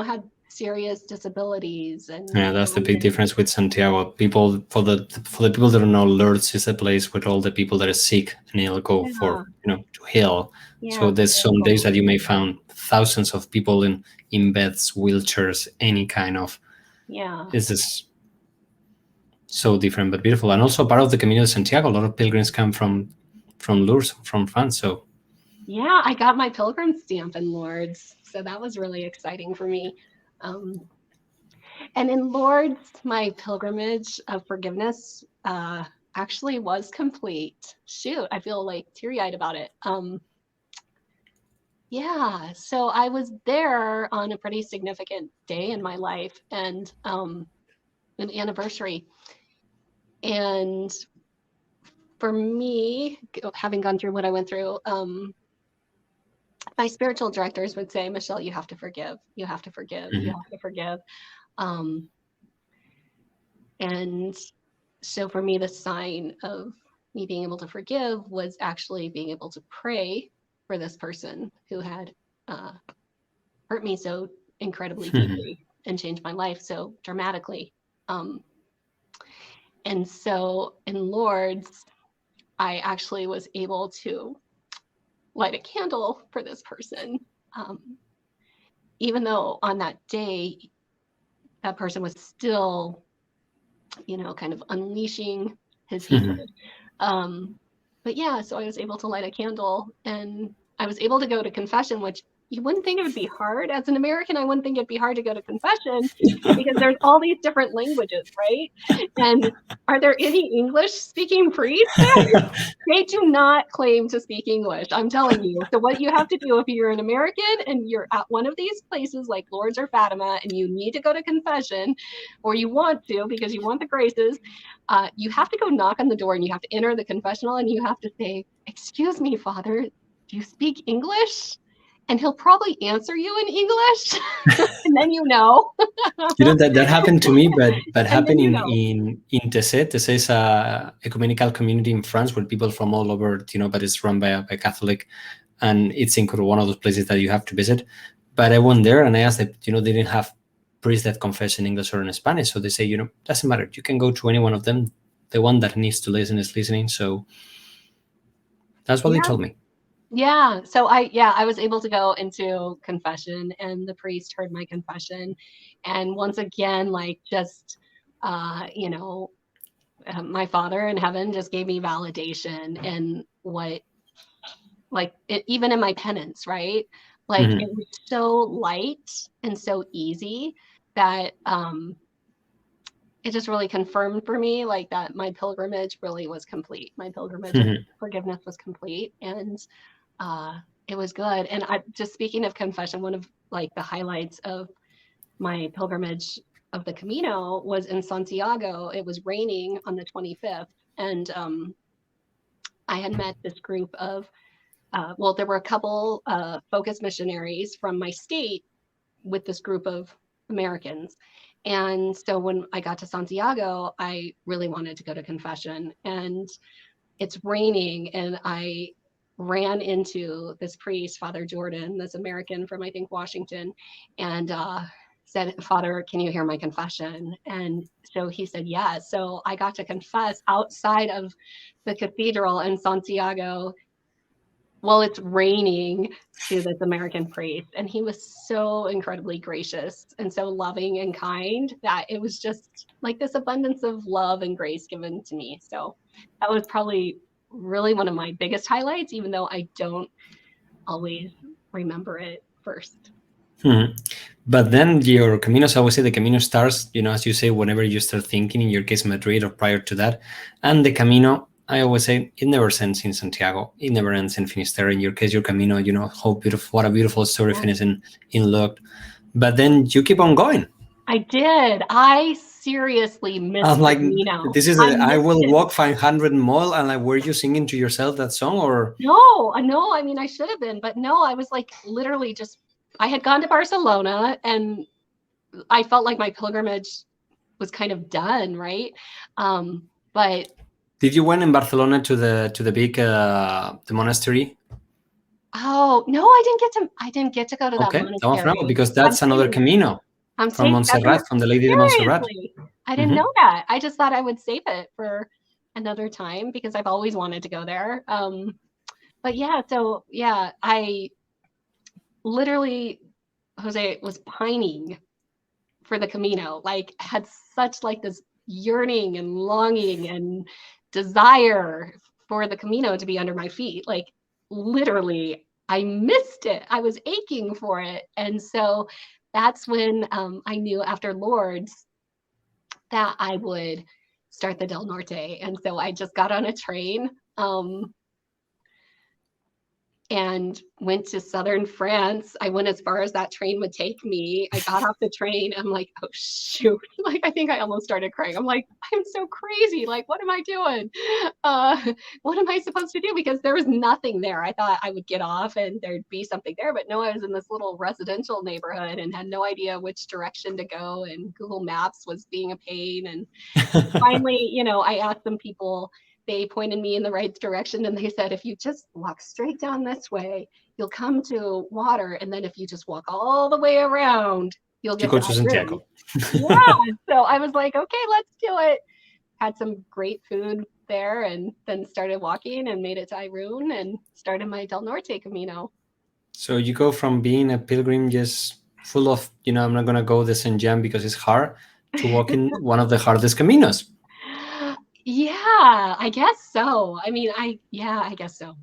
had serious disabilities Yeah, that's the big difference with Santiago. People for the people that don't know, Lourdes is a place with all the people that are sick, and it'll go yeah, for to heal. yeah, So for there's some days miracles. that you may find thousands of people in beds, wheelchairs, any kind of. Yeah. It's just so different but beautiful, and also part of the Camino de Santiago. A lot of pilgrims come from Lourdes, from France. So. Yeah, I got my pilgrim stamp in Lourdes, so that was really exciting for me. Um, and in Lourdes, my pilgrimage of forgiveness actually was complete. Shoot, I feel like teary-eyed about it. Yeah, so I was there on a pretty significant day in my life and an anniversary. And for me, having gone through what I went through, my spiritual directors would say, Michelle, you have to forgive. You have to forgive. You Mhm. have to forgive. Um, and so for me, the sign of me being able to forgive was actually being able to pray for this person who had uh, hurt me so incredibly deeply and changed my life so dramatically. Um, and so in Lourdes, I actually was able to light a candle for this person. Um, Even though on that day, that person was still, kind of unleashing his hatred. Um, but yeah, so I was able to light a candle and I was able to go to confession, which you wouldn't think it would be hard. As an American, I wouldn't think it'd be hard to go to confession because there's all these different languages, right? And are there any English speaking priests there? They do not claim to speak English, I'm telling you. So what you have to do if you're an American and you're at one of these places like Lourdes or Fatima and you need to go to confession, or you want to because you want the graces, you have to go knock on the door and you have to enter the confessional and you have to say, "Excuse me, Father, do you speak English?" And he'll probably answer you in English, and then That happened to me, but and then happened in Tessé. Tessé is a ecumenical community in France where people from all over, but it's run by a Catholic, and it's in one of those places that you have to visit. But I went there and I asked them, they didn't have priests that confess in English or in Spanish, so they say, doesn't matter, you can go to any one of them. The one that needs to listen is listening. So that's what they Yeah. told me. Yeah. So I was able to go into confession and the priest heard my confession. And once again, like just, uh, you know, my Father in heaven just gave me validation in what, like, even in my penance, right? Like, it was so light and so easy that it just really confirmed for me, like, that my pilgrimage really was complete. My pilgrimage of forgiveness was complete, and it was good. And just speaking of confession, one of like the highlights of my pilgrimage of the Camino was in Santiago. It was raining on the 25th, and I had met this group of well, there were a couple focus missionaries from my state with this group of Americans. And so when I got to Santiago, I really wanted to go to confession, and it's raining, and I ran into this priest, Father Jordan, this American from, I think, Washington, and said, "Father, can you hear my confession?" And so he said yes. So I got to confess outside of the cathedral in Santiago while it's raining, to this American priest. And he was so incredibly gracious and so loving and kind that it was just like this abundance of love and grace given to me. So that was probably really one of my biggest highlights, even though I don't always remember it first. But then your Camino, so I would say the Camino starts, as you say, whenever you start thinking, in your case, Madrid or prior to that. And the Camino, I always say, it never ends in Santiago. It never ends in Finisterre. In your case, your Camino, how beautiful, what a beautiful story finishes in Lourdes. But then you keep on going. I did. I seriously missed I'm like, Camino. this is I will walk 500 miles, and like, were you singing to yourself that song, or? No. I mean, I should have been, but no, I was like literally just, I had gone to Barcelona, and I felt like my pilgrimage was kind of done, right? But did you went in Barcelona to the big the monastery? Oh no, I didn't get to go to that monastery. Because that's another Camino. From Montserrat, from the Lady de Montserrat. I didn't know that. I just thought I would save it for another time because I've always wanted to go there. But yeah, so yeah, I literally, Jose, was pining for the Camino, like had such like this yearning and longing and desire for the Camino to be under my feet. Like literally, I missed it. I was aching for it. And so that's when I knew after Lourdes that I would start the Del Norte. And so I just got on a train and went to southern France. I went as far as that train would take me. I got off the train. I'm like, oh, shoot. Like, I think I almost started crying. I'm like, I'm so crazy. Like, what am I doing? What am I supposed to do? Because there was nothing there. I thought I would get off and there'd be something there. But no, I was in this little residential neighborhood and had no idea which direction to go. And Google Maps was being a pain. And finally, I asked some people. They pointed me in the right direction, and they said, if you just walk straight down this way, you'll come to water. And then if you just walk all the way around, you'll get to Santiago. Yeah. So I was like, okay, let's do it. Had some great food there, and then started walking and made it to Irún and started my Del Norte Camino. So you go from being a pilgrim just full of, I'm not going to go the St. John because it's hard, to walking one of the hardest Caminos. Yeah, I guess so. I mean, I guess so.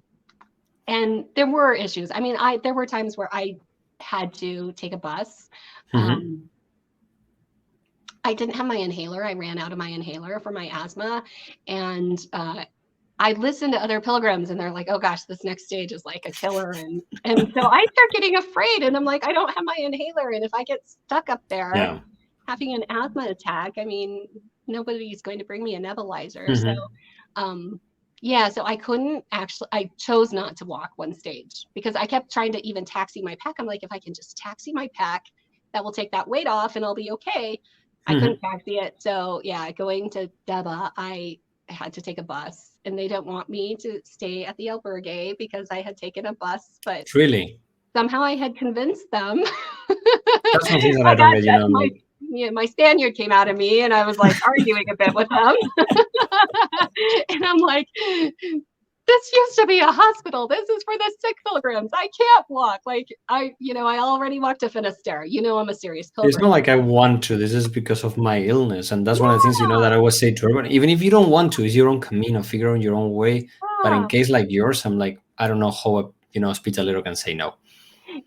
And there were issues. I mean, there were times where I had to take a bus. I didn't have my inhaler. I ran out of my inhaler for my asthma. And I listened to other pilgrims, and they're like, oh gosh, this next stage is like a killer. And so I start getting afraid, and I'm like, I don't have my inhaler. And if I get stuck up there having an asthma attack, I mean, nobody's going to bring me a nebulizer. So so I couldn't actually, I chose not to walk one stage because I kept trying to even taxi my pack. I'm like, if I can just taxi my pack, that will take that weight off and I'll be okay. I couldn't taxi it. So yeah, going to Deba, I had to take a bus, and they don't want me to stay at the albergue because I had taken a bus, but really somehow I had convinced them. That's something that I don't get, my Spaniard came out of me, and I was like arguing a bit with them. And I'm like, this used to be a hospital. This is for the sick pilgrims. I can't walk. Like I already walked to Finisterre. I'm a serious It's pilgrim. not like I want to. This is because of my illness, and that's one of the things Yeah, that I always say to everyone. Even if you don't want to, it's your own camino. Figure out your own way. But in yeah. case like yours, I'm like, I don't know how a hospitalero can say no.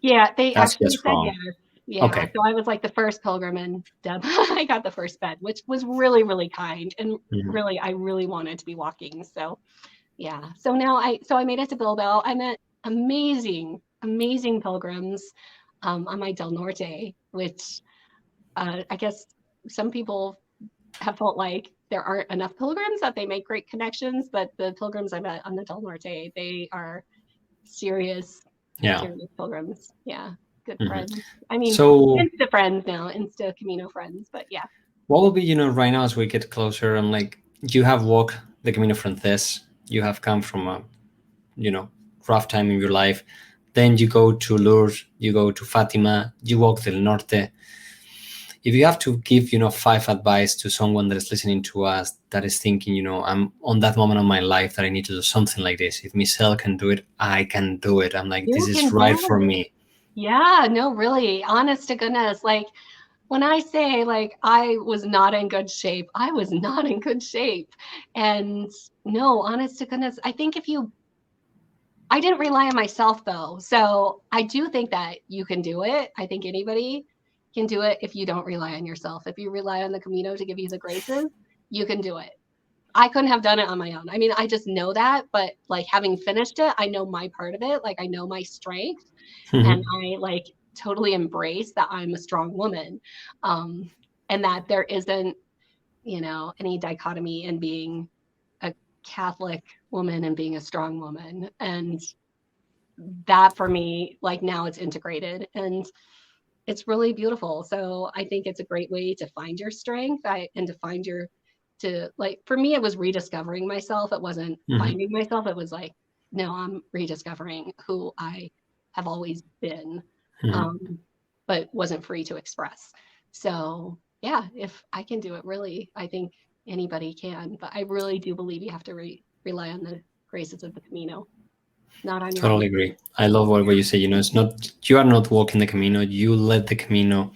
Yeah, they That's actually just said yes. wrong. Yeah, Okay. so I was like the first pilgrim, and Deb, I got the first bed, which was really, really kind, and Mhm. really, I really wanted to be walking. So yeah, so I made it to Bilbao. I met amazing, amazing pilgrims on my Del Norte, which I guess some people have felt like there aren't enough pilgrims that they make great connections, but the pilgrims I met on the Del Norte, they are serious, Yeah. serious pilgrims. Yeah, good Mhm. friends. I mean, So Insta friends now, Insta Camino friends, but yeah. what will be, right now as we get closer, and like you have walked the Camino Frances, you have come from a, you know, rough time in your life. Then you go to Lourdes, you go to Fatima, you walk Del Norte. If you have to give, 5 advice to someone that is listening to us, that is thinking, I'm on that moment of my life that I need to do something like this. If Michelle can do it, I can do it. I'm like, this You is can right do for it. me. Yeah, no, really, honest to goodness. Like when I say like I was not in good shape, I was not in good shape. And no, honest to goodness, I didn't rely on myself though. So I do think that you can do it. I think anybody can do it if you don't rely on yourself. If you rely on the Camino to give you the graces, you can do it. I couldn't have done it on my own. I mean, I just know that, but like having finished it, I know my part of it. Like I know my strength, and Mhm. I like totally embrace that I'm a strong woman. Um, and that there isn't, any dichotomy in being a Catholic woman and being a strong woman. And that for me, like now it's integrated and it's really beautiful. So I think it's a great way to find your strength and to find to like, for me, it was rediscovering myself. It wasn't Mhm. finding myself. It was like, no, I'm rediscovering who I have always been, Mhm. um, but wasn't free to express. So yeah, if I can do it, really, I think anybody can. But I really do believe you have to rely on the graces of the Camino, not on your own. Totally agree. I love what you say. It's not, you are not walking the Camino. You let the Camino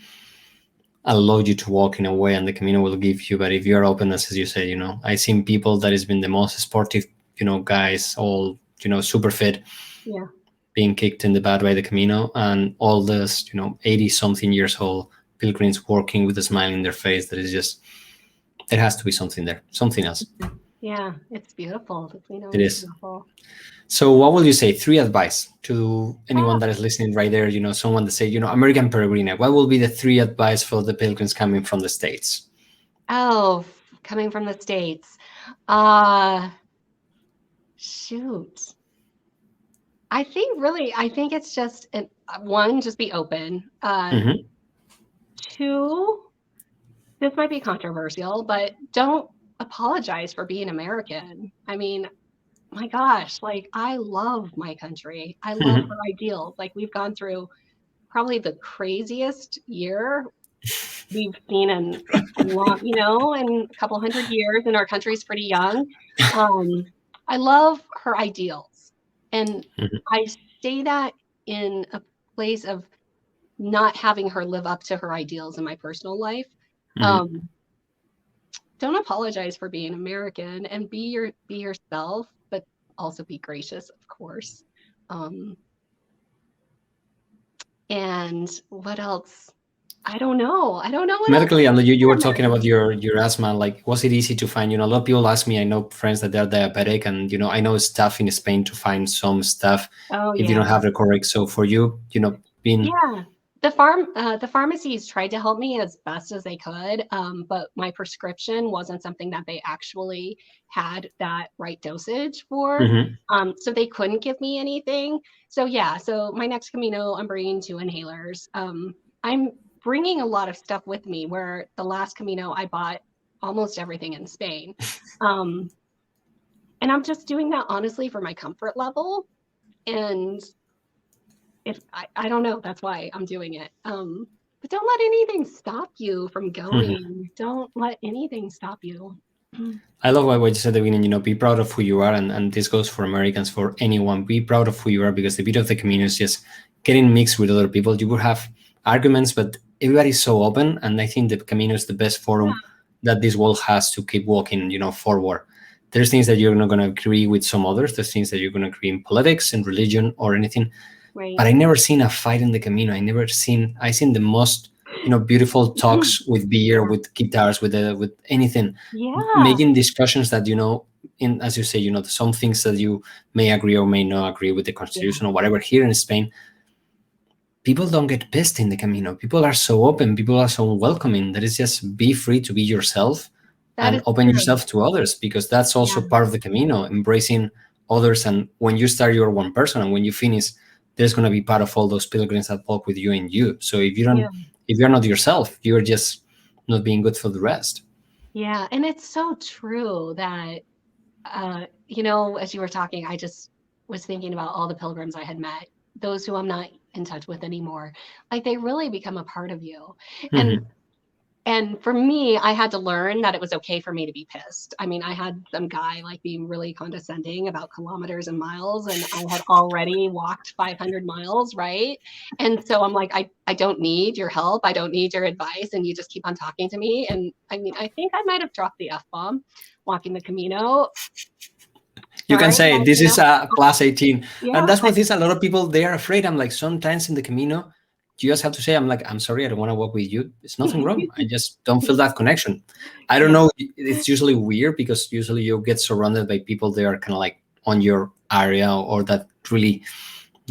allow you to walk in a way, and the Camino will give you. But if you are open, as you say, I've seen people that has been the most sportive, guys, all, super fit, Yeah. being kicked in the bad by the Camino, and all this, 80 something years old pilgrims working with a smile in their face. That is just, there has to be something there, something else. Yeah, it's beautiful. The Camino It is is. beautiful. So, what will you say? 3 advice to anyone Oh, that is listening right there. Someone that say, American Peregrina. What will be the 3 advice for the pilgrims coming from the States? oh, coming from the States. Uh, shoot. I think it's just one, just be open. Hmm. Two, this might be controversial, but don't apologize for being American. I mean, my gosh, like I love my country. I love her Hmm. ideals. Like we've gone through probably the craziest year we've seen in a long, in a couple hundred years, and our country's pretty young. Um, I love her ideals. And I say that in a place of not having her live up to her ideals in my personal life. Hmm. Um, don't apologize for being American and be yourself, but also be gracious, of course. Um, and what else? I don't know. I don't know what else Medically, to and you say were on talking that. about your asthma. Like, was it easy to find? A lot of people ask me. I know friends that they're diabetic, and I know it's tough in Spain to find some stuff Oh if you don't yeah. have the correct. So for you, being. Yeah. The pharmacies tried to help me as best as they could, but my prescription wasn't something that they actually had that right dosage for. Hmm. So they couldn't give me anything. So yeah, so my next Camino, I'm bringing 2 inhalers. I'm bringing a lot of stuff with me, where the last Camino I bought almost everything in Spain. Um, and I'm just doing that honestly for my comfort level. And if I don't know, that's why I'm doing it. But don't let anything stop you from Hmm. going. Don't let anything stop you. I love what you said at the beginning, be proud of who you are. And this goes for Americans, for anyone. Be proud of who you are, because the beauty of the Camino is just getting mixed with other people. You will have arguments, but everybody's so open. And I think the Camino is the best forum that this world has to keep walking, forward. There's things that you're not going to agree with some others. There's things that you're going to agree in politics, in religion, or anything. Right. But I never seen a fight in the Camino. I seen the most, beautiful talks with beer, with guitars, with anything, making discussions that, as you say, some things that you may agree or may not agree with the Constitution or whatever. Here in Spain, people don't get pissed in the Camino. People are so open. People are so welcoming. That is just be free to be yourself and open yourself to others, because that's also part of the Camino, embracing others. And when you start, you're one person, and when you finish, there's going to be part of all those pilgrims that walk with you and you. So if you're not yourself, you're just not being good for the rest. Yeah. And it's so true that, as you were talking, I just was thinking about all the pilgrims I had met, those who I'm not in touch with anymore. Like, they really become a part of you. And for me, I had to learn that it was okay for me to be pissed. I mean, I had some guy like being really condescending about kilometers and miles, and I had already walked 500 miles, right? And so I'm like, I don't need your help. I don't need your advice. And you just keep on talking to me. And I mean, I think I might have dropped the F-bomb walking the Camino. You can say this is a plus 18. And that's what it is. A lot of people, they are afraid. I'm like, sometimes in the Camino, you just have to say, I'm sorry, I don't want to walk with you. It's nothing wrong. I just don't feel that connection. I don't know. It's usually weird, because usually you get surrounded by people that are kind of like on your area, or that really,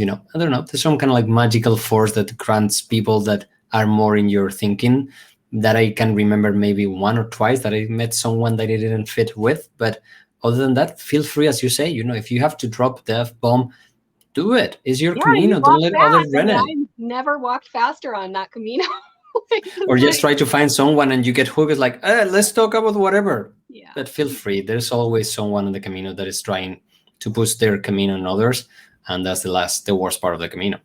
I don't know. There's some kind of like magical force that grants people that are more in your thinking, that I can remember maybe one or twice that I met someone that I didn't fit with. But other than that, feel free, as you say, if you have to drop the F-bomb, do it. It's your Camino. Don't let others run it. I never walked faster on that Camino. Or just try to find someone and you get hooked. It's like, let's talk about whatever. Yeah. But feel free. There's always someone in the Camino that is trying to push their Camino on others. And that's the worst part of the Camino.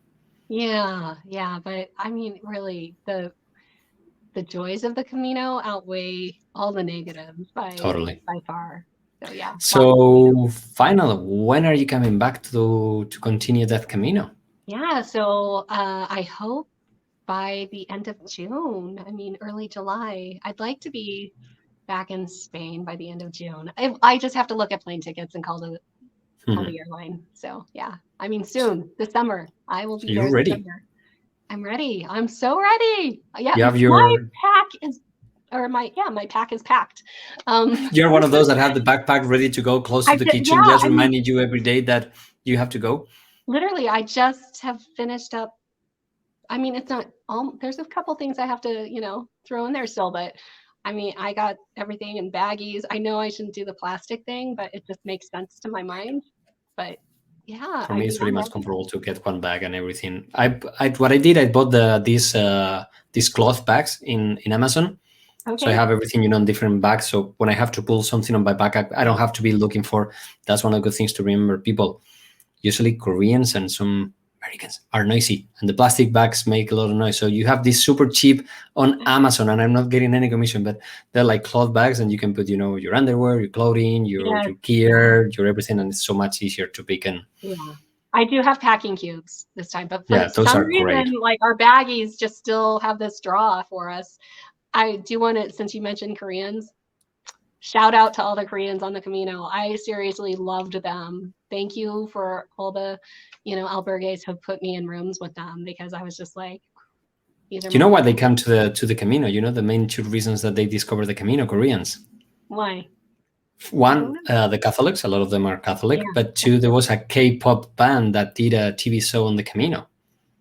Yeah. But I mean, really, the joys of the Camino outweigh all the negatives by far. So yeah. So final, when are you coming back to continue that Camino? Yeah, so I hope by the end of June. I mean, early July. I'd like to be back in Spain by the end of June. I just have to look at plane tickets and call the airline. So yeah, I mean, soon this summer I will be there. You're ready. Summer. I'm ready. I'm so ready. Yeah, you have my pack is. My pack is packed. You're one of those that have the backpack ready to go close to the kitchen, just reminding you every day that you have to go. Literally, I just have finished up. I mean, it's not all. There's a couple things I have to, throw in there still, but I mean, I got everything in baggies. I know I shouldn't do the plastic thing, but it just makes sense to my mind. But yeah, for me, it's really much comfortable to get one bag and everything. I bought these cloth bags in Amazon. Okay. So I have everything, in different bags. So when I have to pull something on my back, I don't have to be looking for. That's one of the good things to remember. People, usually Koreans and some Americans, are noisy, and the plastic bags make a lot of noise. So you have this super cheap on Amazon, and I'm not getting any commission, but they're like cloth bags, and you can put, your underwear, your clothing, your gear, your everything, and it's so much easier to pick. And I do have packing cubes this time, but for those some are reason, great. Like our baggies just still have this draw for us. I do want to, since you mentioned Koreans, shout out to all the Koreans on the Camino. I seriously loved them. Thank you for all the, albergues who put me in rooms with them, because I was just like, these are. You know why they come to the Camino? The main two reasons that they discovered the Camino, Koreans. Why? One, the Catholics. A lot of them are Catholic. Yeah. But two, there was a K-pop band that did a TV show on the Camino.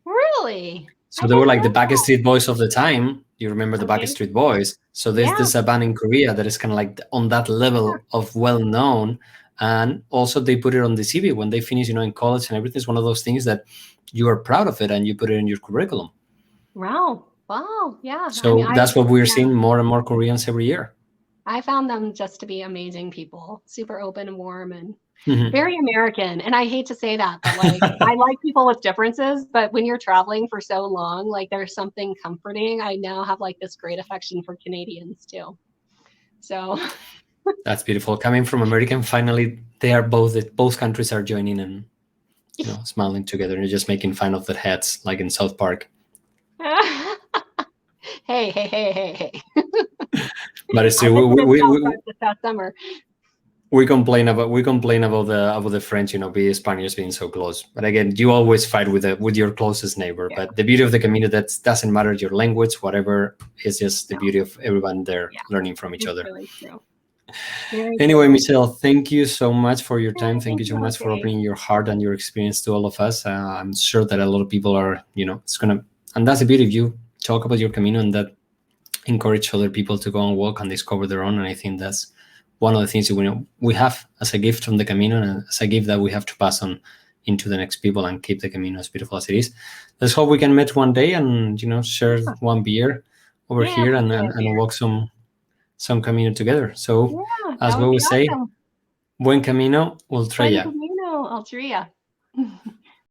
Really? So they were like the Backstreet Boys of the time. You remember the Backstreet Boys? So there's a band in Korea that is kind of like on that level of well-known. And also they put it on the CV when they finish, in college and everything. It's one of those things that you are proud of it and you put it in your curriculum. Wow. Yeah. So that's what we're seeing, more and more Koreans every year. I found them just to be amazing people, super open and warm and very American. And I hate to say that, but like, I like people with differences, but when you're traveling for so long, like there's something comforting. I now have like this great affection for Canadians too. So That's beautiful. Coming from America, finally, they are both countries are joining and smiling together and just making fun of the heads, like in South Park. Hey. But it's I've true. been in South Park this past summer. We complain about the French, be Spaniards being so close. But again, you always fight with your closest neighbor. Yeah. But the beauty of the community, that doesn't matter your language, whatever. It's just the beauty of everyone there learning from each other. Really true. Anyway, Michelle, thank you so much for your time. Thank you so much Jose. for opening your heart and your experience to all of us. I'm sure that a lot of people are, it's gonna, and that's the beauty of you talk about your Camino and that encourage other people to go and walk and discover their own. And I think that's one of the things that we have as a gift from the Camino and as a gift that we have to pass on into the next people and keep the Camino as beautiful as it is. Let's hope we can meet one day and share one beer over here and walk some Camino together. So as we always say, buen camino, ultraya. Buen camino, ultraya.